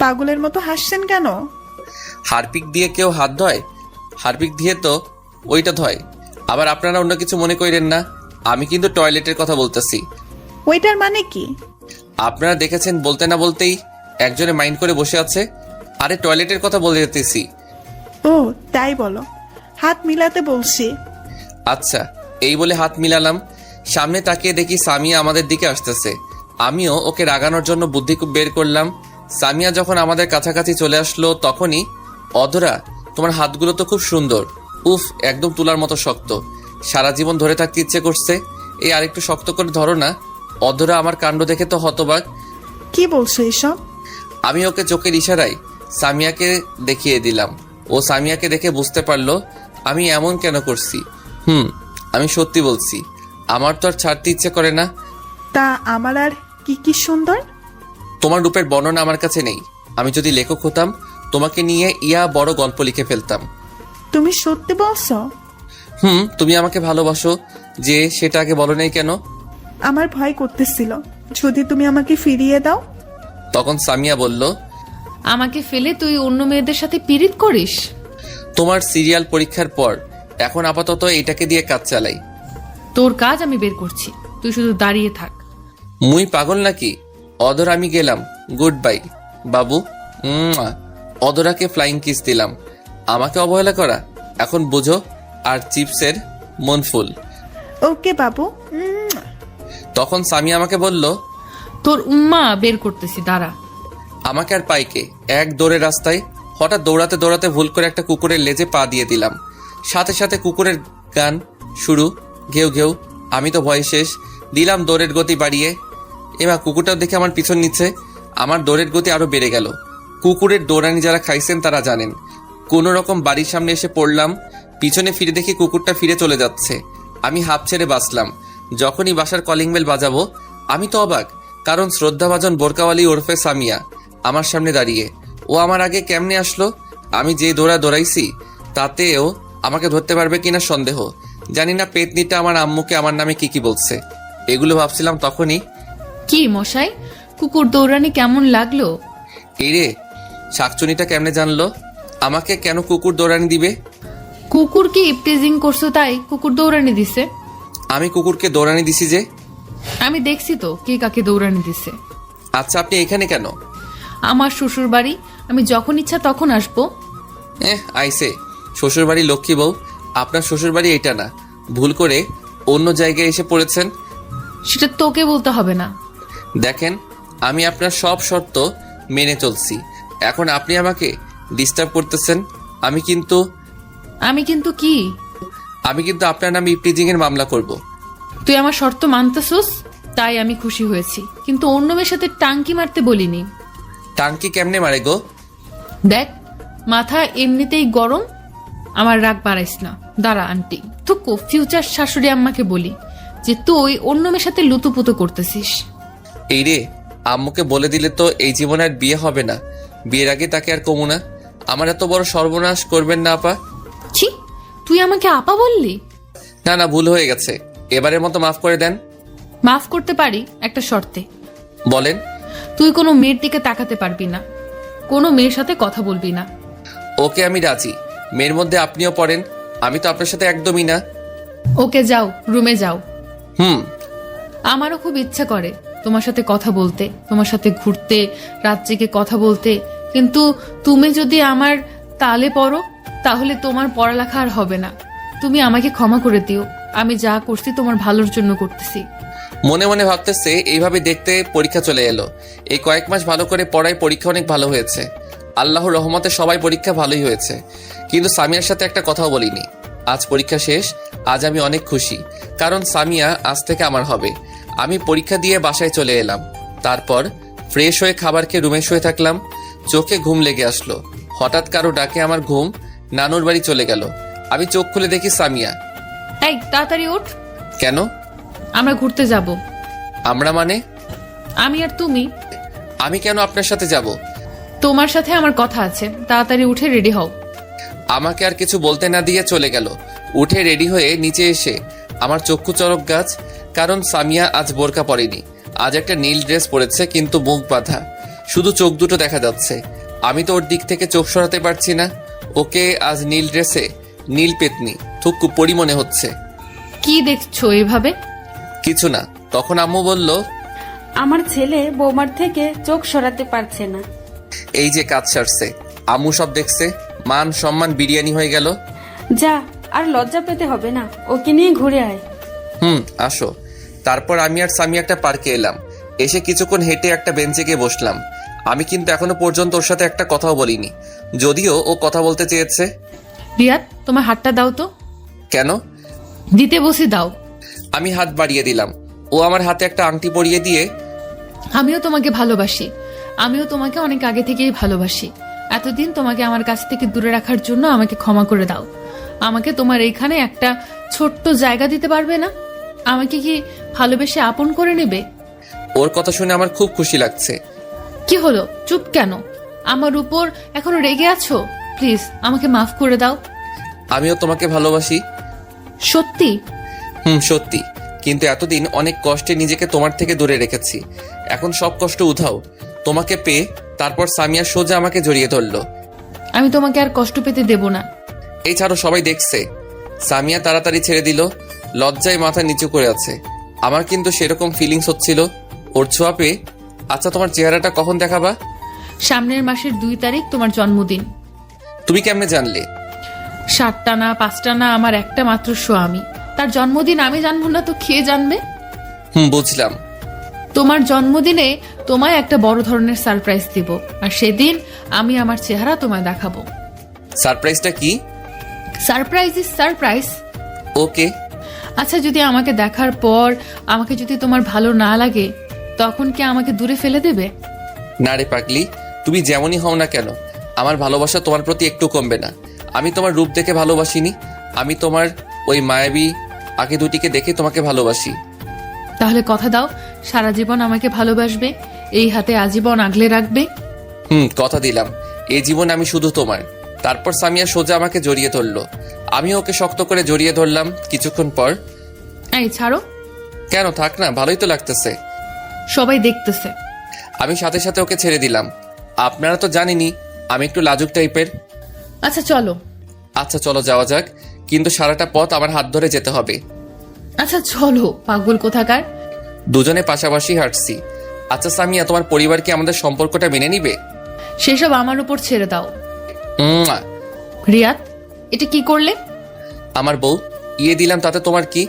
পাগলের মতো হাসছেন কেন? হারপিক দিয়ে কেউ হাত ধয়? হারপিক দিয়ে তো ওইটা ধয়। আবার আপনারা অন্য কিছু মনে করেন না, আমি কিন্তু টয়লেটের কথা বলতেছি। ওইটার মানে কি? আপনারা দেখেছেন বলতে না বলতেই একজনে মাইন্ড করে বসে আছে। আরে টয়লেটের কথা বলে যেতেছি। ও তাই বলো, হাত মিলাতে বলছি। আচ্ছা, এই বলে হাত মিলালাম। সামনে তাকিয়ে দেখি সামিয়া আমাদের দিকে আসতেছে। আমিও ওকে রাগানোর জন্য বুদ্ধি বের করলাম। সামিয়া যখন আমাদের কাছাকাছি চলে আসলো তখনই, অধরা তোমার হাতগুলো তো খুব সুন্দর। উফ, একদম তুলার মতো শক্ত। সারা জীবন ধরে থাকতে ইচ্ছে করছে। এই আরেকটু শক্ত করে ধরো না। অধরা আমার কাণ্ড দেখে তো হতবাক। কি বলছো এসব? আমি ওকে চোখের ইশারায় সামিয়াকে দেখিয়ে দিলাম। ও সামিয়াকে দেখে বুঝতে পারলো আমি এমন কেন করছি। আমি সত্যি বলছি, আমার তো আর ছাড়তে ইচ্ছে করে না। তা আমার আর কি কি সুন্দর? তোমার রূপের বর্ণনা আমার কাছে নেই। আমি যদি লেখক হতাম তোমাকে নিয়ে বড় গল্প লিখে ফেলতাম। তুমি সত্যি বলছো? তুমি আমাকে ভালোবাসো যে, সেটা আগে বলো নাই কেন? আমার ভয় করতেছিল যদি তুমি আমাকে ফিরিয়ে দাও। তখন সামিয়া বলল, আমাকে ফেলে তুই অন্য মেয়েদের সাথে পিরিত করিস? তোমার সিরিয়াল পরীক্ষার পর এখন আপাতত এটাকে দিয়ে কাজ চালাই। তোর কাজ আমি বের করছি, তুই শুধু দাঁড়িয়ে থাক। মুই পাগল নাকি? অদর আমি গেলাম, গুড বাই বাবু। অদরাকে ফ্লাইং কিস দিলাম। আমাকে অবহেলা করা এখন বুঝো। আর চিপসের মন ফুল। ওকে বাবু। তখন সামিয়া আমাকে বলল, তোর উম্মা বের করতেছি, দাঁড়া। আমাকে আর পাইকে এক দৌড়ে রাস্তায় হঠাৎ দৌড়াতে দৌড়াতে ভুল করে একটা কুকুরের লেজে পা দিয়ে দিলাম। সাথে সাথে কুকুরের গান শুরু, ঘেউ ঘেউ। আমি তো ভয় শেষ, দিলাম দৌড়ের গতি বাড়িয়ে। এবার কুকুরটাও দেখে আমার পিছন নিচ্ছে। আমার দৌড়ের গতি আরো বেড়ে গেল। কুকুরের দৌড়ানি যারা খাইছেন তারা জানেন। কোনো রকম বাড়ির সামনে এসে পড়লাম। পিছনে ফিরে দেখি কুকুরটা ফিরে চলে যাচ্ছে। আমি হাঁপ ছেড়ে বাঁচলাম। যখনই বাসার কলিং বেল বাজাবো আমি তো অবাক, কারণ শ্রদ্ধাভাজন বোরকাওয়ালি ওরফে সামিয়া আমার সামনে দাঁড়িয়ে। ও আমার আগে কেমনে আসলো? আমি যে দৌড়াইছি তাতেও আমাকে ধরতে পারবে কিনা সন্দেহ। জানি না পেতনিটা আমার আম্মুকে আমার নামে কি বলছে। এগুলো ভাবছিলাম তখনই। কি মশাই, কুকুর দৌড়ানি কেমন লাগলো? এই রে, শাকচুনিটা কেমনে জানলো আমাকে কেন কুকুর দৌড়ানি দিবে? কুকুর কি ইপটিজিং করছো তাই কুকুর দৌড়ানি দিছে? আমি কুকুরকে দৌড়ানি দিছি যে। আমি দেখছি তো কে কাকে দৌড়ানি দিছে। আচ্ছা, আপনি এখানে কেন? আমার শ্বশুর বাড়ি, আমি যখন ইচ্ছা তখন আসবো। আইসে শ্বশুরবাড়ি লক্ষ্মী বউ। আপনার শ্বশুরবাড়ি এটা না, ভুল করে অন্য জায়গায় এসে পড়েছেন। সেটা তোকে বলতে হবে না। দেখেন, আমি আপনার সব শর্ত মেনে চলছি। এখন আপনি আমাকে ডিস্টার্ব করতেছেন। আমি কিন্তু কি? আমি কিন্তু আপনার নামে ইপটিজিং এর মামলা করব। তুই আমার শর্ত মানতেছস তাই আমি খুশি হয়েছি, কিন্তু অন্য মেয়ের সাথে টাঙ্কি মারতে বলিনি। টাঙ্কি কেমনে মারে গো? দেখ, মাথা এমনিতেই গরম, আমার রাগ বাড়াইস না। দাঁড়া আন্টি, থুকু ফিউচার শাশুড়ি আম্মাকে বলি যে তুই অন্য মেয়ের সাথে লুতুপুতু করতেছিস। এই রে, আম্মুকে বলে দিলে তো এই জীবনে আর বিয়ে হবে না। বিয়ের আগে তাকে আর কমু না। আমার এত বড় সর্বনাশ করবেন না আপা। কি, তুই আমাকে আপা বললি? না না, ভুল হয়ে গেছে। এবারের মতো মাফ করে দেন। মাফ করতে পারি একটা শর্তে। বলেন। তুই কোনো মেয়ের দিকে তাকাতে পারবি না, কোনো মেয়ের সাথে কথা বলবি না। ওকে, আমি রাজি। মেয়ের মধ্যে আপনিও পড়েন। আমি তো আপনার সাথে একদমই না। ওকে, যাও, রুমে যাও। হুম। আমারও খুব ইচ্ছা করে তোমার সাথে কথা বলতে, তোমার সাথে ঘুরতে, রাত জেগে কথা বলতে, কিন্তু তুমি যদি আমার তালে পড়ো তাহলে তোমার পড়ালেখা আর হবে না। তুমি আমাকে ক্ষমা করে দিও, আমি যা করছি তোমার ভালোর জন্য করতেছি। মনে মনে ভাবতেছে এইভাবে দেখতে পরীক্ষা চলে এলো। এই কয়েক মাস ভালো করে পড়ায় পরীক্ষা অনেক ভালো হয়েছে। আল্লাহর রহমতে সবাই পরীক্ষা ভালোই হয়েছে, কিন্তু সামিয়ার সাথে একটা কথাও বলিনি। আজ পরীক্ষা শেষ। আজ আমি অনেক খুশি, কারণ সামিয়া আজ থেকে আমার হবে। আমি পরীক্ষা দিয়ে বাসায় চলে এলাম। তারপর ফ্রেশ হয়ে খাবার খেয়ে রুমে শুয়ে থাকলাম। চোখে ঘুম লেগে আসলো। হঠাৎ কারো ডাকে আমার ঘুম নানুর বাড়ি চলে গেল। আমি চোখ খুলে দেখি সামিয়া। এই তাড়াতাড়ি ওঠ। কেন? আমরা ঘুরতে যাব। আমরা মানে? আমি আর তুমি। আমি কেন আপনার সাথে যাব? তোমার সাথে আমার কথা আছে, তাড়াতাড়ি উঠে রেডি হও। আমাকে আর কিছু বলতে না দিয়ে চলে গেল। উঠে রেডি হয়ে নিচে এসে আমার চক্ষু চরক গাছ, কারণ সামিয়া আজ বোরকা পরেনি। আজ একটা নীল ড্রেস পরেছে, কিন্তু মুখ বাঁধা, শুধু চোখ দুটো দেখা যাচ্ছে। আমি তো ওর দিক থেকে চোখ সরাতে পারছি না। ওকে আজ নীল ড্রেসে নীল পেতনি থুকু পরি মনে হচ্ছে। কি দেখছো এভাবে? কিছু না। তখন আম্মু বলল, আমার ছেলে বৌমার থেকে চোখ সরাতে পারছে না। এই যে কাজ সারছে, আম্মু সব দেখছে। মান সম্মান বিরিয়ানি হয়ে গেল। যা, আর লজ্জা পেতে হবে না, ওকে নিয়ে ঘুরে আয়। আসো। তারপর আমি আর সামি একটা পার্কে এলাম। এসে কিছুক্ষণ হেঁটে একটা বেঞ্চে গিয়ে বসলাম। আমি কিন্তু এখনো পর্যন্ত ওর সাথে একটা কথাও বলিনি, যদিও ও কথা বলতে চেয়েছে। রিয়াদ, তোমার হাতটা দাও তো। কেন? দিতে বসে দাও। আমি হাত বাড়িয়ে দিলাম। ও আমার হাতে একটা আংটি পরিয়ে দিয়ে, আমিও তোমাকে ভালোবাসি, আমিও তোমাকে অনেক আগে থেকেই ভালোবাসি। এতদিন তোমাকে আমার কাছ থেকে দূরে রাখার জন্য আমাকে ক্ষমা করে দাও। আমাকে তোমার এইখানে একটা ছোট্ট জায়গা দিতে পারবে না? আমাকে কি ভালোবেসে আপন করে নেবে? ওর কথা শুনে আমার খুব খুশি লাগছে। কি হলো, চুপ কেন? আমার উপর এখনো রেগে আছো? প্লিজ আমাকে মাফ করে দাও। আমিও তোমাকে ভালোবাসি। সত্যি? সত্যি। কিন্তু এতদিন অনেক কষ্টে নিজেকে তোমার থেকে দূরে রেখেছি। এখন সব কষ্ট উধাও। তোমাকে পেয়ে তারপর সামিয়া সোজা আমাকে জড়িয়ে ধরলো। আমি তোমাকে আর কষ্ট পেতে দেব না। এই ছাড়ো, সবাই দেখছে। সামিয়া তাড়াতাড়ি ছেড়ে দিল, লজ্জায় মাথা নিচু করে আছে। আমার কিন্তু সেরকম ফিলিংস হচ্ছিল ওর ছোঁয়া পেয়ে। আচ্ছা, তোমার চেহারাটা কখন দেখাবা? সামনের মাসের 2 তারিখ তোমার জন্মদিন। তুমি কেমনে জানলে? 7টা না 5টা না, আমার একটা মাত্র স্বামী, তার জন্মদিন আমি জানবো না তো খেয়ে জানবে? বুঝলাম। তোমার জন্মদিনে তোমায় একটা বড় ধরনের সারপ্রাইজ দিব, আর সেদিন আমি আমার চেহারা তোমায় দেখাবো। সারপ্রাইজটা কি? Surprise is surprise. ওকে। আচ্ছা, যদি আমাকে দেখার পর আমাকে যদি তোমার ভালো না লাগে, তখন কি আমাকে দূরে ফেলে দেবে? না রে পাগলি, তুমি যেমনই হও না কেন, আমার ভালোবাসা তোমার প্রতি একটু কমবে না। আমি তোমার রূপ দেখে ভালোবাসিনি, আমি তোমার ওই মায়াবী আঁখি দুটিকে দেখে তোমাকে ভালোবাসি। তাহলে কথা দাও, সারা জীবন আমাকে ভালোবাসবে, এই হাতে আজীবন আগলে রাখবে। কথা দিলাম, এই জীবন আমি শুধু তোমার। তারপর সামিয়া সোজা আমাকে জড়িয়ে ধরলো, আমি ওকে শক্ত করে জড়িয়ে ধরলাম। কিছুক্ষণ পর, এই ছাড়ো। কেন, থাক না, ভালোই তো লাগতেছে। সবাই দেখতেছে। আমি সাথে সাথে ওকে ছেড়ে দিলাম। আপনারা তো জানেনই আমি একটু লাজুক টাইপের। আচ্ছা চলো। আচ্ছা চলো, যাওয়া যাক, কিন্তু সারাটা পথ আমার হাত ধরে যেতে হবে। আচ্ছা চলো, পাগল কোথাকার। দুজনে পাশাপাশি হাঁটছি। আচ্ছা সামিয়া, তোমার পরিবার কি আমাদের সম্পর্কটা মেনে নিবে? সেসব আমার উপর ছেড়ে দাও। উম্মা। রিয়াদ, এটা কি করলে? আমার বউ, ইয়ে দিলাম, তাতে তোমার কি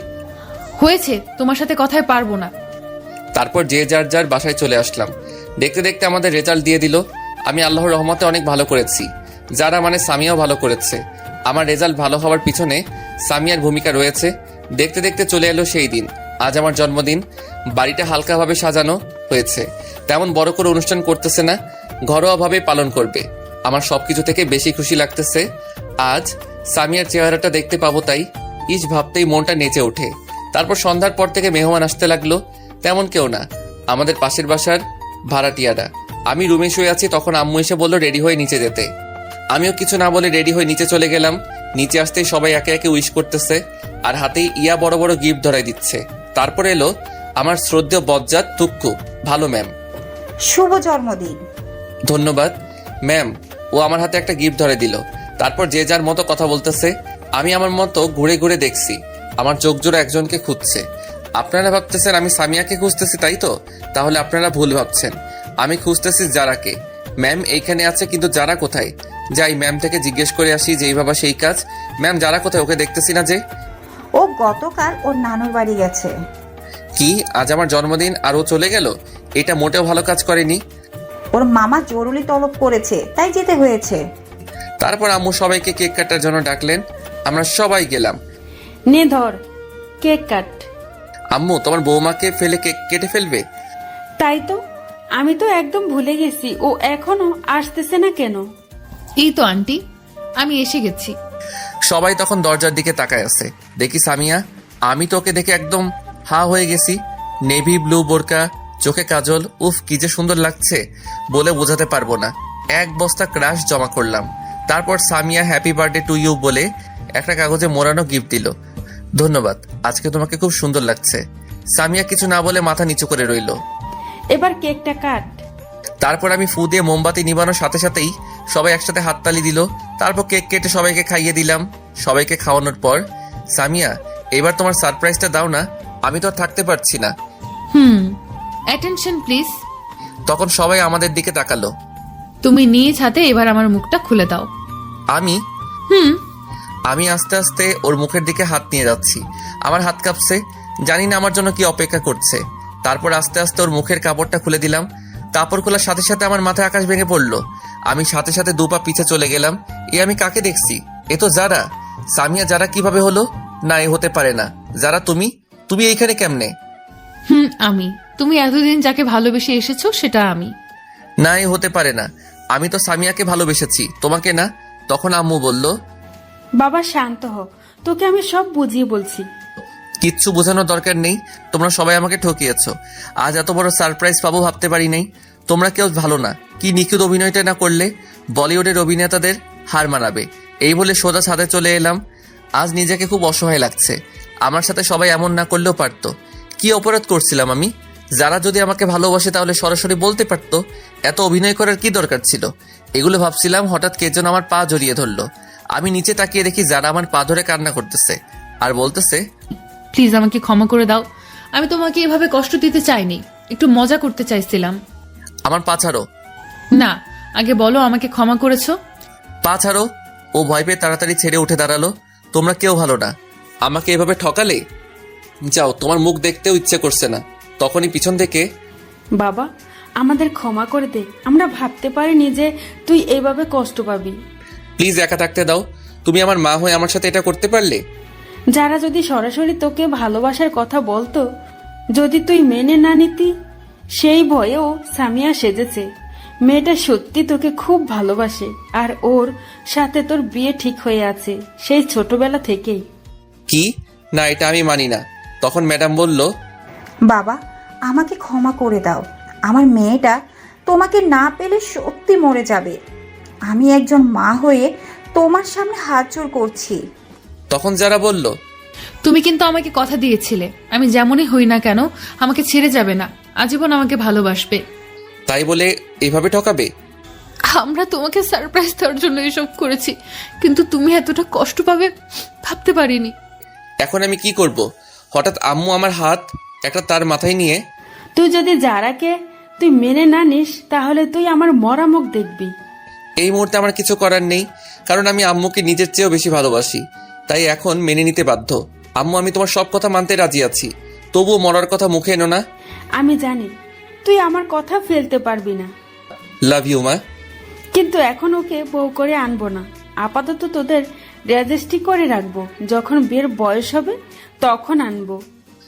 হয়েছে? তোমার সাথে কথায় পারবো না। তারপর যে যার যার বাসায় চলে আসলাম। দেখতে দেখতে আমাদের রেজাল্ট দিয়ে দিল। আমি আল্লাহর রহমতে অনেক ভালো করেছি, যারা মানে সামিয়াও ভালো করেছে। আমার রেজাল্ট ভালো হওয়ার পিছনে সামিয়ার ভূমিকা রয়েছে। দেখতে দেখতে চলে এলো সেই দিন। আজ আমার জন্মদিন। বাড়িটা হালকাভাবে সাজানো হয়েছে, তেমন বড় করে অনুষ্ঠান করতেছে না, ঘরোয়াভাবে পালন করবে। আমার সবকিছু থেকে বেশি খুশি লাগতেছে আজ সামিয়ার চেহারাটা দেখতে পাবো, তাই ইস ভাবতেই মনটা নেচে ওঠে। তারপর সন্ধ্যার পর থেকে মেহমান আসতে লাগলো। তেমন কেউ না, আমাদের পাশের বাসার ভাড়াটিয়ারা। আমি রুমে শুয়ে আছি, তখন আম্মু এসে বলল রেডি হয়ে নিচে যেতে। আমিও কিছু না বলে রেডি হয়ে নিচে চলে গেলাম। নিচে আসতেই সবাই একে একে উইশ করতেছে, আর হাতেই ইয়া বড় বড় গিফট ধরাই দিচ্ছে। তারপর এলো আমার শ্রদ্ধেয় বজ্জাত তুক্কু। ভালো ম্যাম। শুভ জন্মদিন। ধন্যবাদ ম্যাম। ও আমার হাতে একটা গিফট ধরে দিল। তারপর যে যার মতো কথা বলতেছে। আমি আমার মতো ঘুরে ঘুরে দেখছি, আমার চোখ জোড়া একজনকে খুঁজছে। আপনারা ভাবতেছেন আমি সামিয়াকে খুঁজতেছি, তাই তো? তাহলে আপনারা ভুল ভাবছেন, আমি খুঁজতেছি যারাকে। ম্যাম এইখানে আছে, কিন্তু যারা কোথায়? যাই ম্যাম থেকে জিজ্ঞেস করে আসি, যেই ভাবা সেই কাজ। ম্যাম যারা কোথায়? ওকে দেখতেছি না যে। ও গতকাল ওর নানুর বাড়ি গেছে। কি, আজ আমার জন্মদিন আর ও চলে গেল? এটা মোটেও ভালো কাজ করেনি। ওর মামা জরুরি তলব করেছে, তাই যেতে হয়েছে। তারপর আম্মু সবাইকে কেক কাটার জন্য ডাকলেন। আমরা সবাই গেলাম। নে ধর, কেক কাট। আম্মু, তোমার বৌমাকে ফেলে কেক কেটে ফেলবে? তাই তো, আমি তো একদম ভুলে গেছি, ও এখনো আসতেছে না কেন? এই তো আন্টি, আমি এসে গেছি। সবাই তখন দরজার দিকে তাকায় আছে। দেখি সামিয়া। আমি তো ওকে দেখে একদম হা হয়ে গেছি। নেভি ব্লু বোরকা, চোখে কাজল, উফ কি যে সুন্দর লাগছে, বলে বোঝাতে পারবো না। এক বস্তা ক্রাশ জমা করলাম। তারপর Samia happy birthday to you বলে একটা কাগজে মোড়ানো গিফট দিল। ধন্যবাদ, আজকে তোমাকে খুব সুন্দর লাগছে। সামিয়া কিছু না বলে মাথা নিচু করে রইল। এবার কেকটা কাট। তারপর আমি ফু দিয়ে মোমবাতি নিবানোর সাথে সাথেই সবাই একসাথে হাততালি দিল। তারপর কেক কেটে সবাইকে খাইয়ে দিলাম। সবাইকে খাওয়ানোর পর, সামিয়া এবার তোমার সারপ্রাইজটা দাও না, আমি তো আর থাকতে পারছি না। Attention please. তখন সবাই আমাদের দিকে তাকালো। তুমি নিজ হাতে এবার আমার মুখটা খুলে দাও। আমি আস্তে আস্তে ওর মুখের দিকে হাত নিয়ে যাচ্ছি। আমার হাত কাঁপছে, জানি না আমার জন্য কি অপেক্ষা করছে। তারপর আস্তে আস্তে ওর মুখের কাপড়টা খুলে দিলাম। কাপড় খোলার সাথে সাথে আমার মাথায় আকাশ ভেঙে পড়লো। আমি সাথে সাথে 2 পা পিছে চলে গেলাম। আমি কাকে দেখছি? এ তো যারা। সামিয়া যারা কিভাবে হলো? না, এ হতে পারে না। যারা তুমি এইখানে কেমনে? আমি। তুমি এতদিন যাকে ভালোবেসে এসেছো সেটা আমি। না, এ হতে পারে না। আমি তো সামিয়াকে ভালোবেসেছি, তোমাকে না। তখন আম্মু বলল, বাবা শান্ত হ, তোকে আমি সব বুঝিয়ে বলছি। কিচ্ছু বোঝানোর দরকার নেই, তোমরা সবাই আমাকে ঠকিয়েছো। আজ এত বড় সারপ্রাইজ পাবো ভাবতে পারি নাই। তোমরা কেউ ভালো না। কি নিখুঁত অভিনয়টা না করলে বলিউডের অভিনেতাদের হার মানাবে। এই বলে সোজা ছাদে চলে এলাম। আজ নিজেকে খুব অসহায় লাগছে। আমার সাথে সবাই এমন না করলেও পারতো। কি অপরাধ করছিলাম আমি? যারা যদি আমাকে ভালোবাসে তাহলে সরাসরি বলতে পারতো। এত অভিনয় করার কি দরকার ছিল? এগুলো ভাবছিলাম, হঠাৎ কে যেন আমার পা জড়িয়ে ধরলো। আমি নিচে তাকিয়ে দেখি যারা আমার পা ধরে কান্না করতেছে আর বলতেছে, প্লিজ আমাকে ক্ষমা করে দাও, আমি তোমাকে এভাবে কষ্ট দিতে চাইনি, একটু মজা করতে চাইছিলাম। আমার পা ছাড়ো, না, আগে বলো আমাকে ক্ষমা করেছো। পা ছাড়ো। ও ভয় পেয়ে তাড়াতাড়ি ছেড়ে উঠে দাঁড়ালো। তোমরা কেউ ভালো না, আমাকে এভাবে ঠকালে। যাও, তোমার মুখ দেখতেও ইচ্ছে করছে না। তখনই পিছন থেকে, বাবা আমাদের ক্ষমা করে দে, আমরা ভাবতে পারিনি যে তুই এইভাবে কষ্ট পাবি। প্লিজ একা থাকতে দাও। তুমি আমার মা হয়ে আমার সাথে এটা করতে পারলে? যারা যদি সরাসরি তোকে ভালোবাসার কথা বলতো, যদি তুই মেনে না নিতি, সেই ভয়েও সামিয়া সেজেছে। মেয়েটা সত্যি তোকে খুব ভালোবাসে আর ওর সাথে তোর বিয়ে ঠিক হয়ে আছে সেই ছোটবেলা থেকেই। কি না, এটা আমি মানি না। তখন ম্যাডাম বলল, বাবা আমাকে ক্ষমা করে দাও, আমার মেয়েটা তোমাকে না পেলে সত্যি মরে যাবে। আমি একজন মা হয়ে তোমার সামনে হাত জোড় করছি। তখন যারা বলল, তুমি কিন্তু আমাকে কথা দিয়েছিলে আমি যেমনই হই না কেন আমাকে ছেড়ে যাবে না, আজীবন আমাকে ভালোবাসবে। তাই বলে এভাবে ঠকাবে? আমরা তোমাকে সারপ্রাইজ দেওয়ার জন্য এসব করেছি, কিন্তু তুমি এতটা কষ্ট পাবে ভাবতে পারিনি। এখন আমি কি করব? হঠাৎ আম্মু আমার হাত একটা তার মাথায় নিয়ে, তুই যদি যারাকে তুই মেনে না নিস তাহলে তুই আমার মরা মুখ দেখবি। এই মুহূর্তে আমার কিছু করার নেই, কারণ আমি আম্মুকে নিজের চেয়েও বেশি ভালোবাসি। তাই এখন মেনে নিতে বাধ্য। আম্মু, আমি তোমার সব কথা মানতে রাজি আছি, তবুও মরার কথা মুখে এনো না। আমি জানি তুই আমার কথা ফেলতে পারবি না, লাভ ইউ মা। কিন্তু এখন ওকে বউ করে আনবো না। আপাতত তোদের রেজিস্ট্রি করে রাখবো, যখন বিয়ের বয়স হবে তখন আনবো।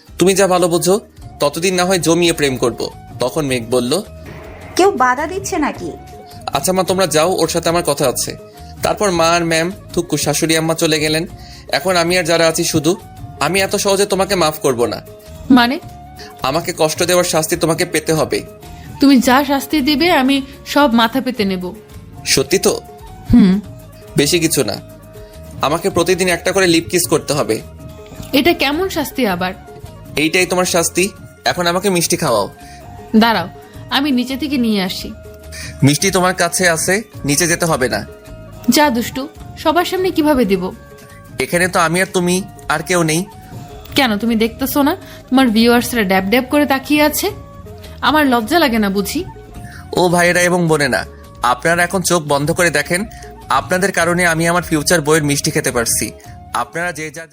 তুমি যা ভালো বোঝো, ততদিন না হয় জমিয়ে প্রেম করব। তখন মেঘ বলল, কেউ বাধা দিচ্ছে নাকি? আচ্ছা মা, তোমরা যাও, ওর সাথে আমার কথা আছে। তারপর মা আর ম্যাম, থুক্কু, শাশুড়ি আম্মা চলে গেলেন। এখন আমি আর যারা আছি শুধু। আমি এত সহজে তোমাকে মাফ করব না। মানে? আমাকে কষ্ট দেওয়ার শাস্তি তোমাকে পেতে হবে। তুমি যা শাস্তি দিবে আমি সব মাথা পেতে নেব। সত্যি তো? বেশি কিছু না, আমাকে প্রতিদিন একটা করে লিপ কিস করতে হবে। এটা কেমন শাস্তি আবার? এইটাই তোমার শাস্তি। এখন আমাকে মিষ্টি খাওয়াও। দাঁড়াও, আমি নিচে থেকে নিয়ে আসি। মিষ্টি তোমার কাছে আছে, নিচে যেতে হবে না। যা দুষ্টু, সবার সামনে কিভাবে দেব? এখানে তো আমি আর তুমি, আর কেউ নেই। কেন তুমি দেখতেছো না তোমার ভিউয়ার্সরা ড্যাব ড্যাব করে তাকিয়ে আছে? আমার লজ্জা লাগে না বুঝি? ও ভাইয়েরা এবং বোনেরা, আপনারা এখন চোখ বন্ধ করে দেখেন। আপনাদের কারণে আমি আমার ফিউচার বইয়ের মিষ্টি খেতে পারছি। আপনারা যে যা